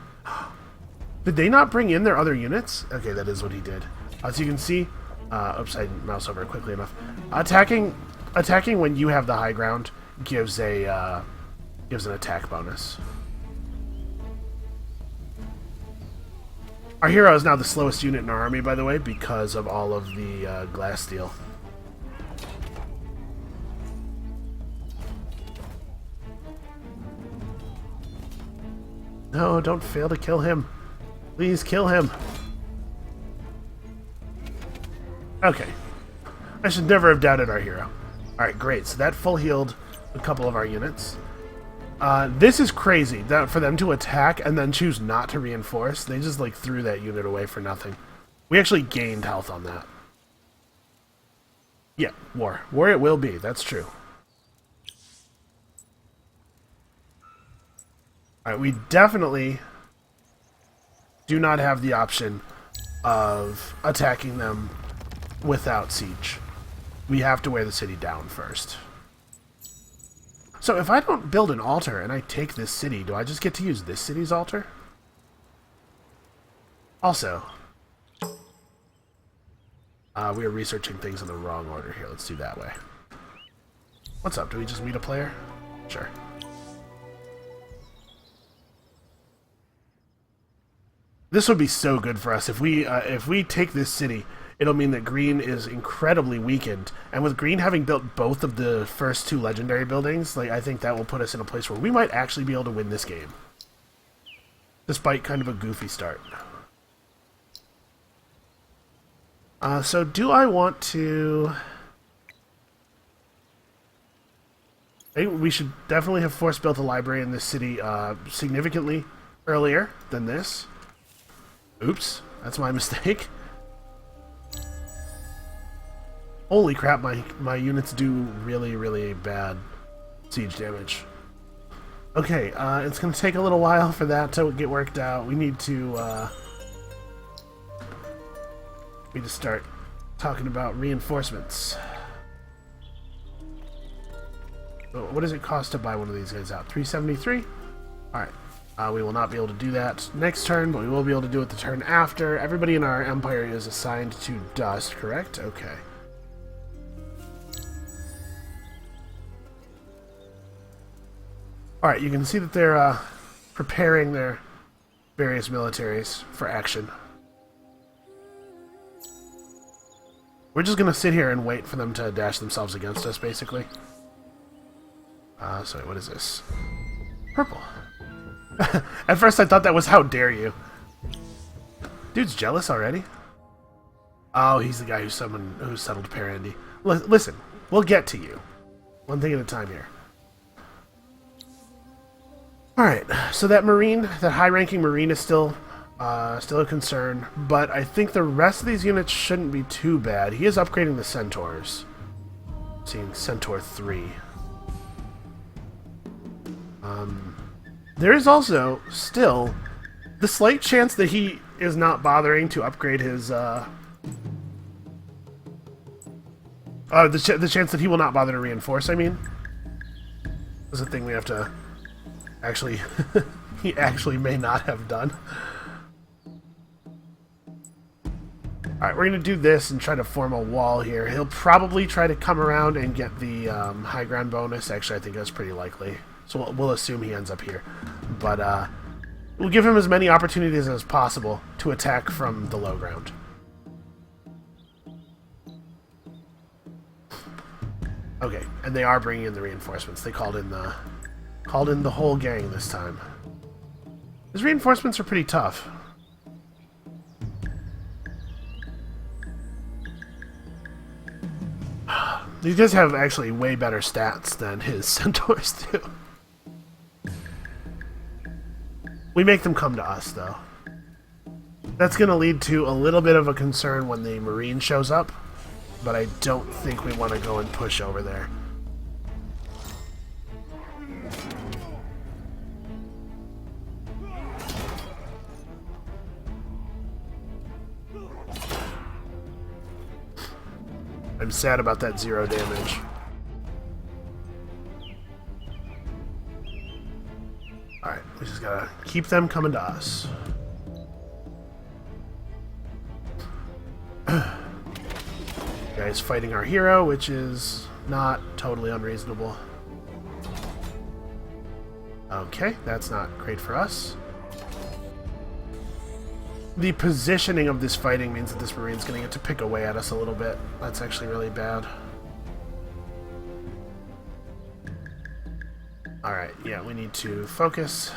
Did they not bring in their other units? Okay, that is what he did. As you can see, oops, I mouse over quickly enough. Attacking when you have the high ground gives an attack bonus. Our hero is now the slowest unit in our army, by the way, because of all of the glass steel. No, don't fail to kill him. Please kill him. Okay. I should never have doubted our hero. Alright, great. So that full healed a couple of our units. This is crazy, that for them to attack and then choose not to reinforce. They just like threw that unit away for nothing. We actually gained health on that. Yeah, war. War it will be, that's true. Alright, we definitely do not have the option of attacking them without siege. We have to wear the city down first. So if I don't build an altar and I take this city, do I just get to use this city's altar? Also, We are researching things in the wrong order here. Let's do that way. What's up? Do we just meet a player? Sure. This would be so good for us if we take this city. It'll mean that green is incredibly weakened, and with green having built both of the first two legendary buildings, like I think that will put us in a place where we might actually be able to win this game, despite kind of a goofy start. So do I want to? I think we should definitely have force built a library in this city significantly earlier than this. Oops, that's my mistake. Holy crap, my units do really, really bad siege damage. Okay, it's going to take a little while for that to get worked out. We need to start talking about reinforcements. So what does it cost to buy one of these guys out? 373? Alright. We will not be able to do that next turn, but we will be able to do it the turn after. Everybody in our empire is assigned to dust, correct? Okay. Alright, you can see that they're preparing their various militaries for action. We're just going to sit here and wait for them to dash themselves against us, basically. Sorry, what is this? Purple. At first I thought that was how dare you. Dude's jealous already? Oh, he's the guy who settled Parandy. Listen, we'll get to you. One thing at a time here. Alright, so that Marine, that high-ranking Marine is still a concern, but I think the rest of these units shouldn't be too bad. He is upgrading the Centaurs. Seeing Centaur 3. There is also still the slight chance that he is not bothering to upgrade his the chance that he will not bother to reinforce, I mean, is a thing we have to actually he actually may not have done. Alright, we're going to do this and try to form a wall here. He'll probably try to come around and get the high ground bonus. Actually, I think that's pretty likely. So we'll assume he ends up here. But we'll give him as many opportunities as possible to attack from the low ground. Okay, and they are bringing in the reinforcements. They called in the whole gang this time. His reinforcements are pretty tough. These guys have actually way better stats than his centaurs do. We make them come to us, though. That's going to lead to a little bit of a concern when the Marine shows up, but I don't think we want to go and push over there. I'm sad about that 0 damage. Alright, we just gotta keep them coming to us. Guy's fighting our hero, which is not totally unreasonable. Okay, that's not great for us. The positioning of this fighting means that this Marine's going to get to pick away at us a little bit. That's actually really bad. Alright, yeah, we need to focus.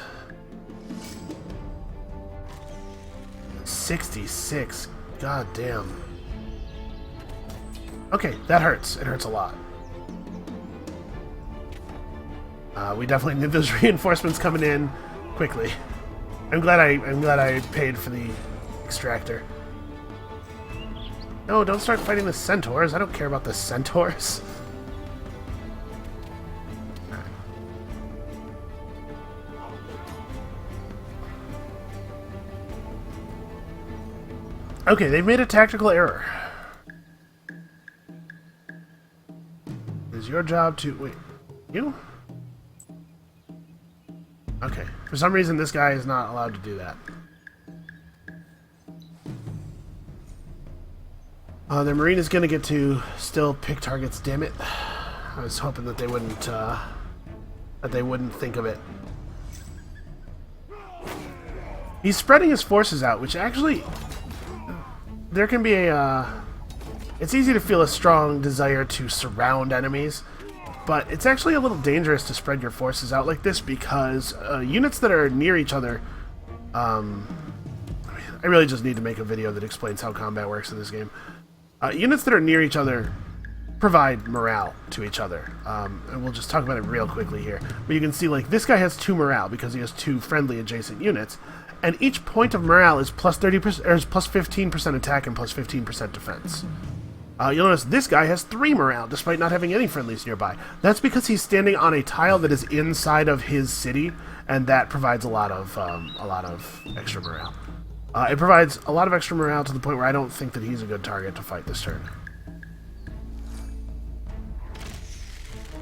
66. God damn. Okay, that hurts. It hurts a lot. We definitely need those reinforcements coming in quickly. I'm glad I paid for the extractor. No, don't start fighting the centaurs. I don't care about the centaurs. Okay, they've made a tactical error. It is your job to... Wait, you? Okay, for some reason this guy is not allowed to do that. Their Marine is going to get to still pick targets, damn it. I was hoping that they wouldn't think of it. He's spreading his forces out, which actually... There can be a... It's easy to feel a strong desire to surround enemies, but it's actually a little dangerous to spread your forces out like this because units that are near each other... I really just need to make a video that explains how combat works in this game. Units that are near each other provide morale to each other. And we'll just talk about it real quickly here. But you can see, like, this guy has 2 morale because he has 2 friendly adjacent units. And each point of morale is plus 30%, or is plus 15% attack and plus 15% defense. You'll notice this guy has 3 morale, despite not having any friendlies nearby. That's because he's standing on a tile that is inside of his city, and that provides a lot of extra morale. It provides a lot of extra morale to the point where I don't think that he's a good target to fight this turn.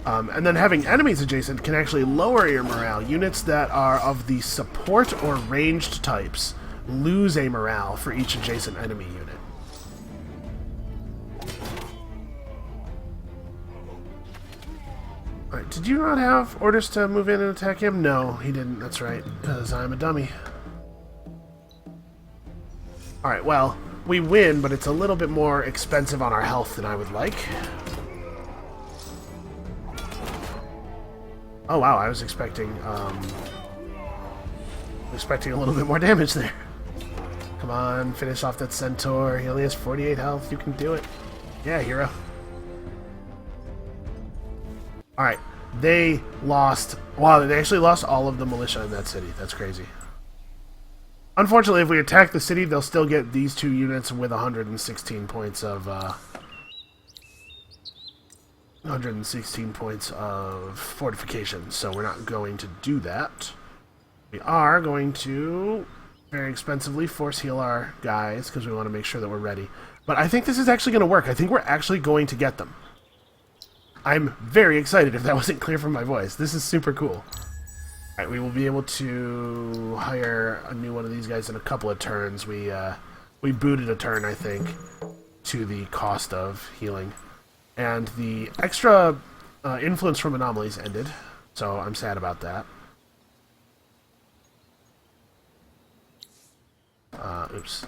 And then having enemies adjacent can actually lower your morale. Units that are of the support or ranged types lose a morale for each adjacent enemy unit. Alright, did you not have orders to move in and attack him? No, he didn't, that's right, because I'm a dummy. Alright, well, we win, but it's a little bit more expensive on our health than I would like. Oh wow, I was expecting a little bit more damage there. Come on, finish off that centaur. He only has 48 health. You can do it. Yeah, hero. Alright, they lost... Wow, they actually lost all of the militia in that city. That's crazy. Unfortunately, if we attack the city, they'll still get these 2 units with 116 points of... 116 points of fortification, so we're not going to do that. We are going to very expensively force heal our guys because we want to make sure that we're ready. But I think this is actually going to work. I think we're actually going to get them. I'm very excited if that wasn't clear from my voice. This is super cool. Alright, we will be able to hire a new one of these guys in a couple of turns. We booted a turn, I think, to the cost of healing. And the extra influence from anomalies ended, so I'm sad about that. Oops.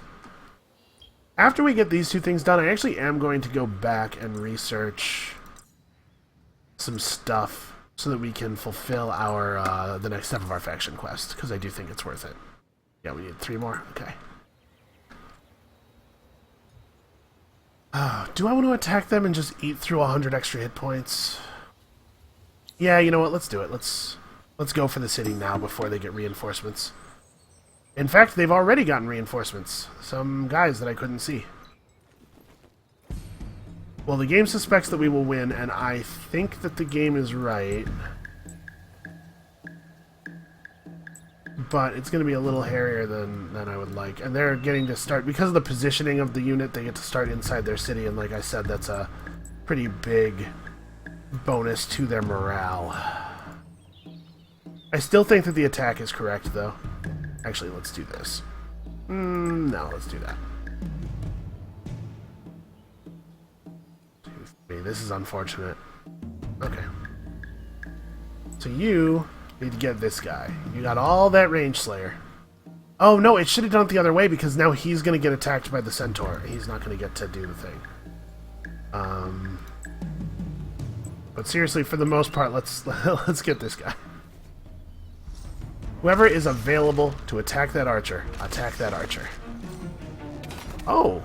After we get these 2 things done, I actually am going to go back and research some stuff so that we can fulfill our the next step of our faction quest, because I do think it's worth it. Yeah, we need 3 more? Okay. Do I want to attack them and just eat through 100 extra hit points? Yeah, you know what? Let's do it. Let's go for the city now before they get reinforcements. In fact, they've already gotten reinforcements. Some guys that I couldn't see. Well, the game suspects that we will win, and I think that the game is right. But it's going to be a little hairier than I would like. And they're getting to start, because of the positioning of the unit, they get to start inside their city, and like I said, that's a pretty big bonus to their morale. I still think that the attack is correct, though. Actually, let's do this. No, let's do that. 2, 3. This is unfortunate. Okay. So you... need to get this guy. You got all that range slayer. Oh no, it should have done it the other way because now he's going to get attacked by the centaur. He's not going to get to do the thing. But seriously, for the most part, let's get this guy. Whoever is available to attack that archer, attack that archer. Oh,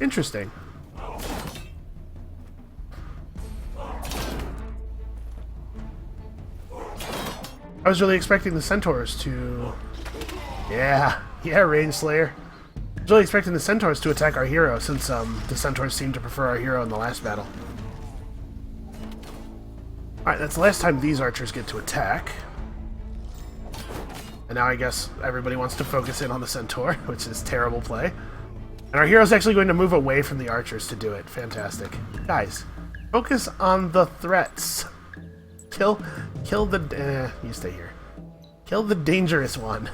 interesting. I was really expecting the centaurs to... Yeah, range slayer. I was really expecting the centaurs to attack our hero, since the centaurs seemed to prefer our hero in the last battle. Alright, that's the last time these archers get to attack. And now I guess everybody wants to focus in on the centaur, which is terrible play. And our hero's actually going to move away from the archers to do it. Fantastic. Guys, focus on the threats. Kill the... you stay here. Kill the dangerous one.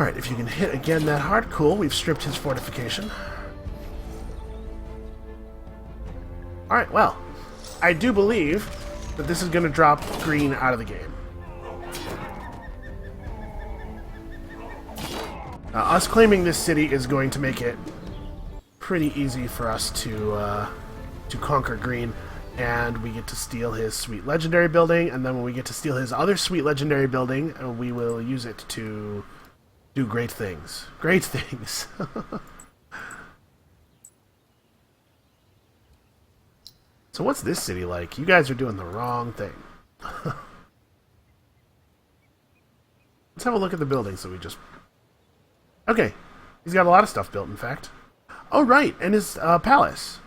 Alright, if you can hit again that hard, cool. We've stripped his fortification. Alright, well, I do believe that this is going to drop green out of the game. Us claiming this city is going to make it pretty easy for us to conquer green, and we get to steal his sweet legendary building, and then when we get to steal his other sweet legendary building, we will use it to do great things. Great things. So what's this city like? You guys are doing the wrong thing. Let's have a look at the buildings that we just... Okay. He's got a lot of stuff built, in fact. Oh, right. And his palace.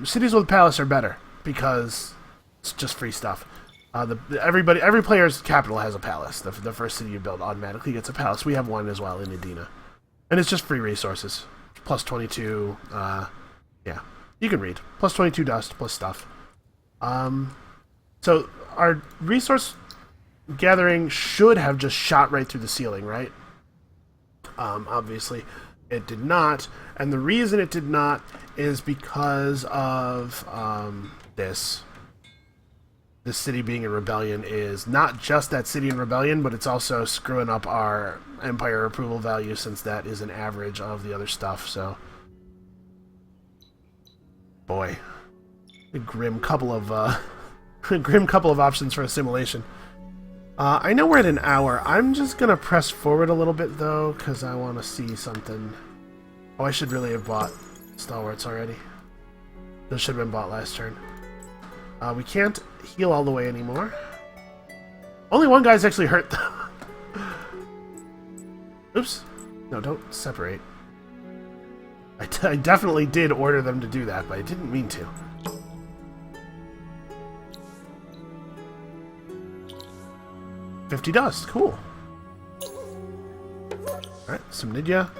Cities with palace are better because it's just free stuff. Every player's capital has a palace. The first city you build automatically gets a palace. We have one as well in Edina. And it's just free resources. Plus 22, yeah. You can read. Plus 22 dust, plus stuff. So our resource gathering should have just shot right through the ceiling, right? Obviously, it did not. And the reason it did not is because of this. This city being in rebellion is not just that city in rebellion, but it's also screwing up our empire approval value since that is an average of the other stuff, so... Boy, a grim couple of options for assimilation. I know we're at an hour. I'm just gonna press forward a little bit though, because I want to see something. Oh, I should really have bought stalwarts already. Those should have been bought last turn. We can't heal all the way anymore. Only one guy's actually hurt though. Oops. No, don't separate. I definitely did order them to do that, but I didn't mean to. $50 dust, cool. Alright, some Nidya.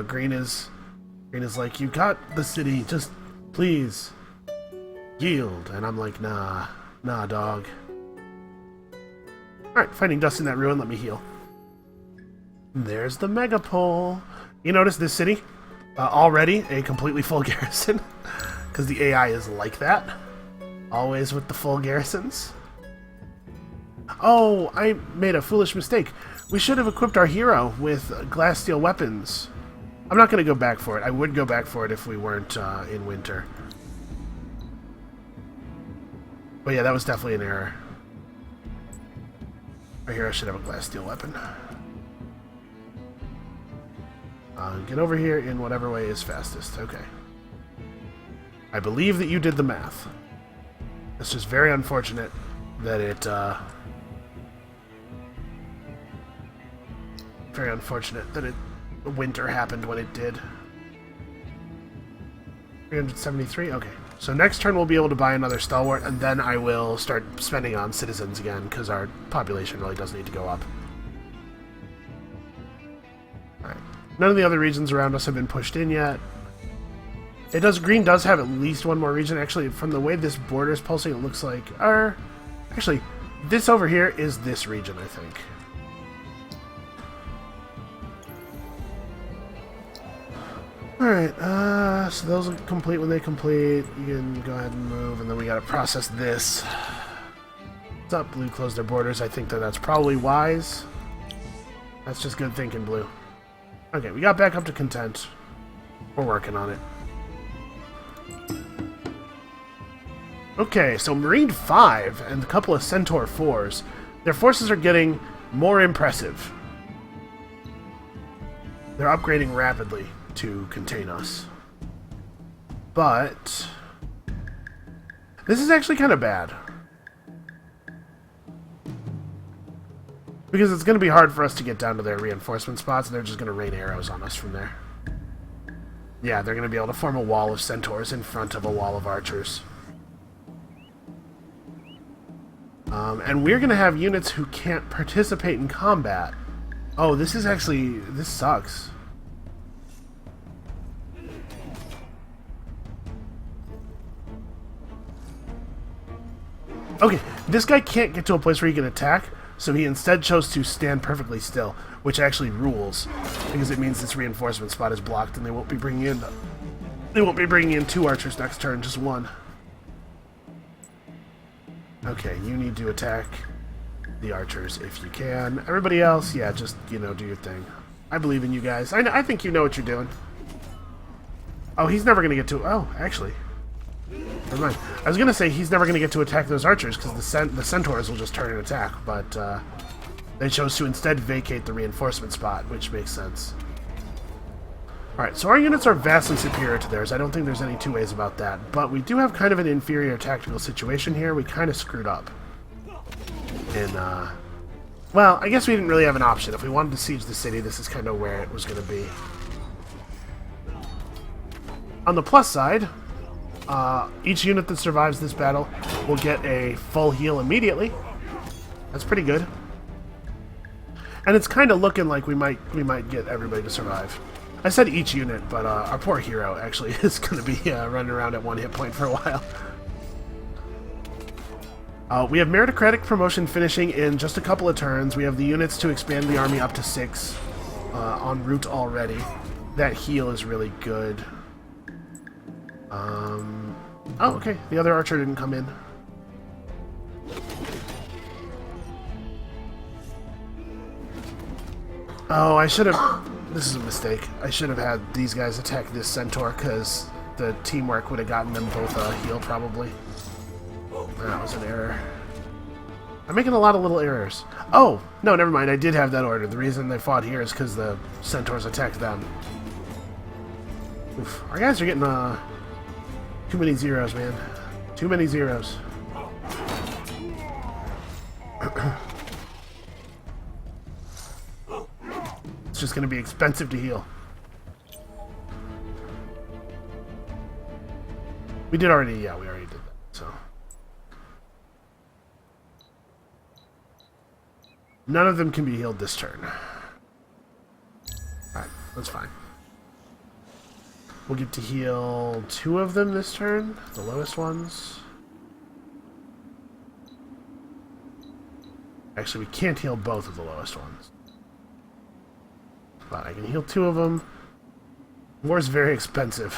Green is like, you got the city, just please yield. And I'm like, nah, dog. Alright, finding dust in that ruin, let me heal. There's the megapole. You notice this city? Already a completely full garrison, because the AI is like that. Always with the full garrisons. Oh, I made a foolish mistake. We should have equipped our hero with glass steel weapons. I'm not going to go back for it. I would go back for it if we weren't in winter. But yeah, that was definitely an error. Our hero should have a glass steel weapon. Get over here in whatever way is fastest. Okay. I believe that you did the math. It's just very unfortunate that it... very unfortunate that winter happened when it did. 373? Okay. So next turn we'll be able to buy another stalwart, and then I will start spending on citizens again, because our population really does need to go up. Alright. None of the other regions around us have been pushed in yet. Green does have at least one more region. Actually, from the way this border is pulsing, it looks like... Actually, this over here is this region, I think. Alright, so those will complete when they complete. You can go ahead and move, and then we gotta process this. What's up? Blue closed their borders. I think that's probably wise. That's just good thinking, Blue. Okay, we got back up to content. We're working on it. Okay, so Marine 5 and a couple of Centaur 4s, their forces are getting more impressive. They're upgrading rapidly to contain us. But this is actually kind of bad. Because it's going to be hard for us to get down to their reinforcement spots, and they're just going to rain arrows on us from there. Yeah, they're going to be able to form a wall of centaurs in front of a wall of archers. And we're going to have units who can't participate in combat. Oh, this sucks. Okay, this guy can't get to a place where he can attack, so he instead chose to stand perfectly still, which actually rules because it means this reinforcement spot is blocked and they won't be bringing in 2 archers next turn, just 1. Okay, you need to attack the archers if you can. Everybody else, yeah, just, you know, do your thing. I believe in you guys. I think you know what you're doing. Oh, he's never going to get to... Oh, actually. Never mind. I was going to say he's never going to get to attack those archers because the centaurs will just turn and attack, but they chose to instead vacate the reinforcement spot, which makes sense. Alright, so our units are vastly superior to theirs. I don't think there's any two ways about that, but we do have kind of an inferior tactical situation here. We kind of screwed up. And, well, I guess we didn't really have an option. If we wanted to siege the city, this is kind of where it was going to be. On the plus side, each unit that survives this battle will get a full heal immediately. That's pretty good. And it's kind of looking like we might get everybody to survive. I said each unit, but our poor hero actually is going to be running around at 1 hit point for a while. We have meritocratic promotion finishing in just a couple of turns. We have the units to expand the army up to 6 en route already. That heal is really good. Oh, okay. The other archer didn't come in. Oh, I should have... This is a mistake. I should have had these guys attack this centaur, because the teamwork would have gotten them both a heal, probably. That was an error. I'm making a lot of little errors. Oh! No, never mind. I did have that order. The reason they fought here is because the centaurs attacked them. Oof. Our guys are getting too many zeros, man. Too many zeros. It's just going to be expensive to heal. We did already, yeah, we already did that, so. None of them can be healed this turn. Alright, that's fine. We'll get to heal 2 of them this turn, the lowest ones. Actually, we can't heal both of the lowest ones. But I can heal 2 of them. War's very expensive.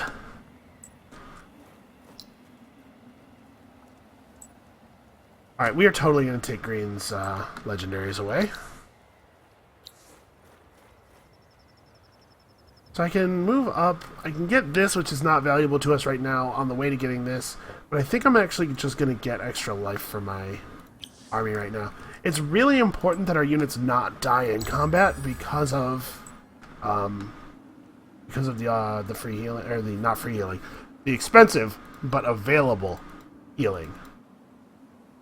Alright, we are totally going to take Green's legendaries away. So I can move up. I can get this, which is not valuable to us right now, on the way to getting this. But I think I'm actually just going to get extra life for my army right now. It's really important that our units not die in combat because of the free healing, or the not free healing, the expensive but available healing.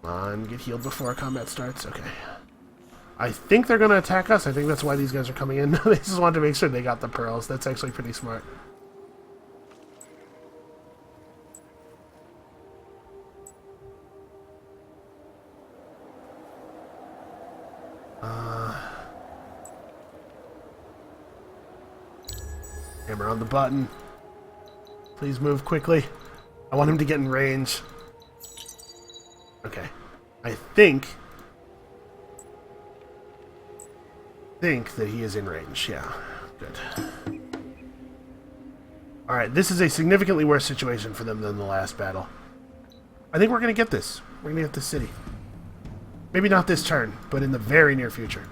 Come on, get healed before combat starts. Okay. I think they're going to attack us. I think that's why these guys are coming in. They just wanted to make sure they got the pearls. That's actually pretty smart. Hammer on the button. Please move quickly. I want him to get in range. Okay. I think that he is in range. Yeah. Good. Alright, this is a significantly worse situation for them than the last battle. I think we're going to get this. We're going to get this city. Maybe not this turn, but in the very near future.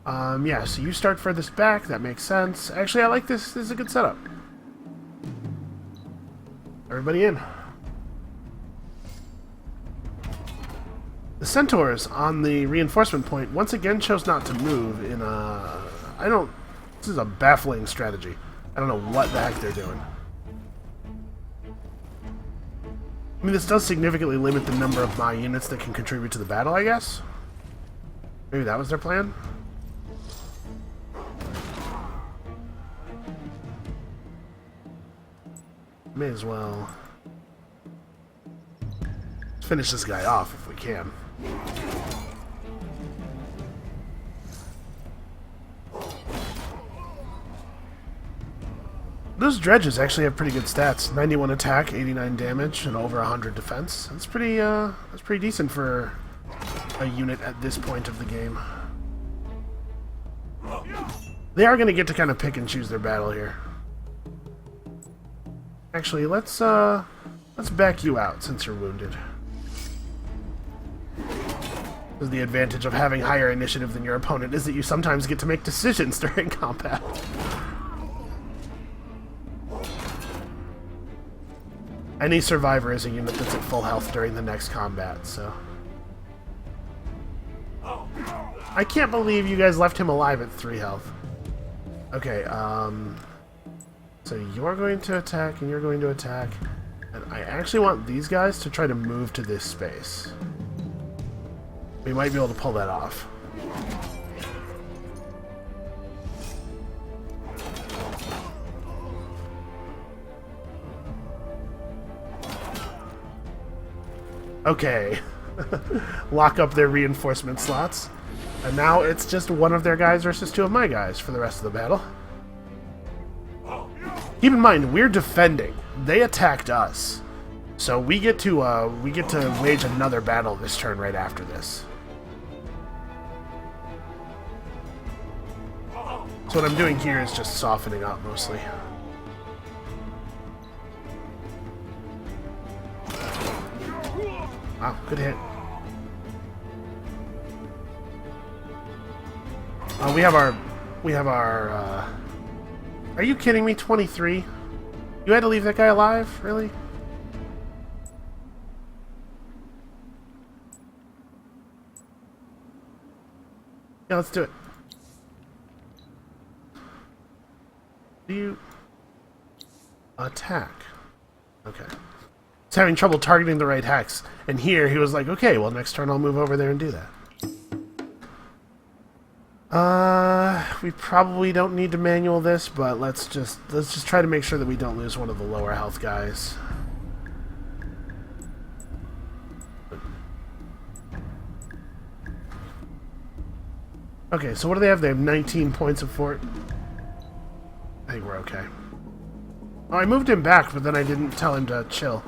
Yeah, so you start furthest back. That makes sense. Actually, I like this. This is a good setup. Everybody in. The centaurs on the reinforcement point once again chose not to move in a... This is a baffling strategy. I don't know what the heck they're doing. I mean, this does significantly limit the number of my units that can contribute to the battle, I guess? Maybe that was their plan? May as well finish this guy off if we can. Those dredges actually have pretty good stats. 91 attack, 89 damage, and over 100 defense. That's pretty decent for a unit at this point of the game. They are going to get to kind of pick and choose their battle here. Actually, let's back you out since you're wounded. The advantage of having higher initiative than your opponent is that you sometimes get to make decisions during combat. Any survivor is a unit that's at full health during the next combat, so... I can't believe you guys left him alive at 3 health. Okay, so you're going to attack, and you're going to attack. And I actually want these guys to try to move to this space. We might be able to pull that off. Okay. Lock up their reinforcement slots. And now it's just one of their guys versus 2 of my guys for the rest of the battle. Keep in mind, we're defending. They attacked us. So we get to wage another battle this turn right after this. So what I'm doing here is just softening up mostly. Wow, good hit. We have our, are you kidding me, 23? You had to leave that guy alive? Really? Yeah, let's do it. Do you attack? Okay. He's having trouble targeting the right hex. And here he was like, okay, well next turn I'll move over there and do that. We probably don't need to manual this, but let's just try to make sure that we don't lose one of the lower health guys. Okay, so what do they have? They have 19 points of fort. I think we're okay. Oh, I moved him back, but then I didn't tell him to chill.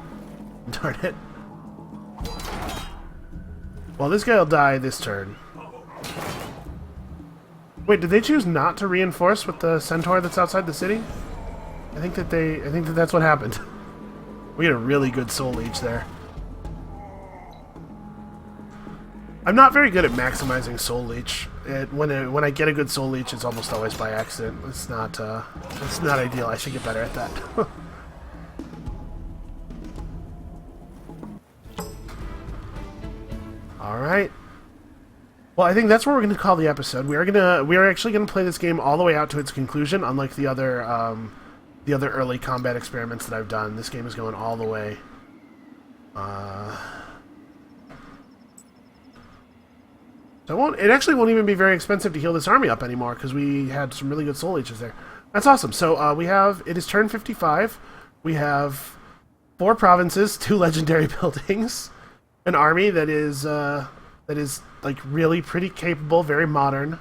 Darn it. Well, this guy will die this turn. Wait, did they choose not to reinforce with the centaur that's outside the city? I think that that's what happened. We had a really good soul leech there. I'm not very good at maximizing soul leech. When I get a good soul leech, it's almost always by accident. It's not ideal. I should get better at that. All right. Well, I think that's what we're going to call the episode. We are actually going to play this game all the way out to its conclusion, unlike the other early combat experiments that I've done. This game is going all the way. So it actually won't even be very expensive to heal this army up anymore because we had some really good soul leeches there. That's awesome. So it is turn 55. We have 4 provinces, 2 legendary buildings, an army that is like really pretty capable, very modern,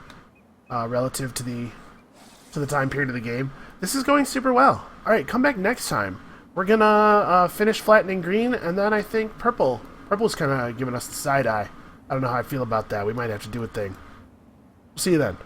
relative to the time period of the game. This is going super well. All right, come back next time. We're gonna finish flattening green, and then I think purple. Purple's kind of giving us the side eye. I don't know how I feel about that. We might have to do a thing. See you then.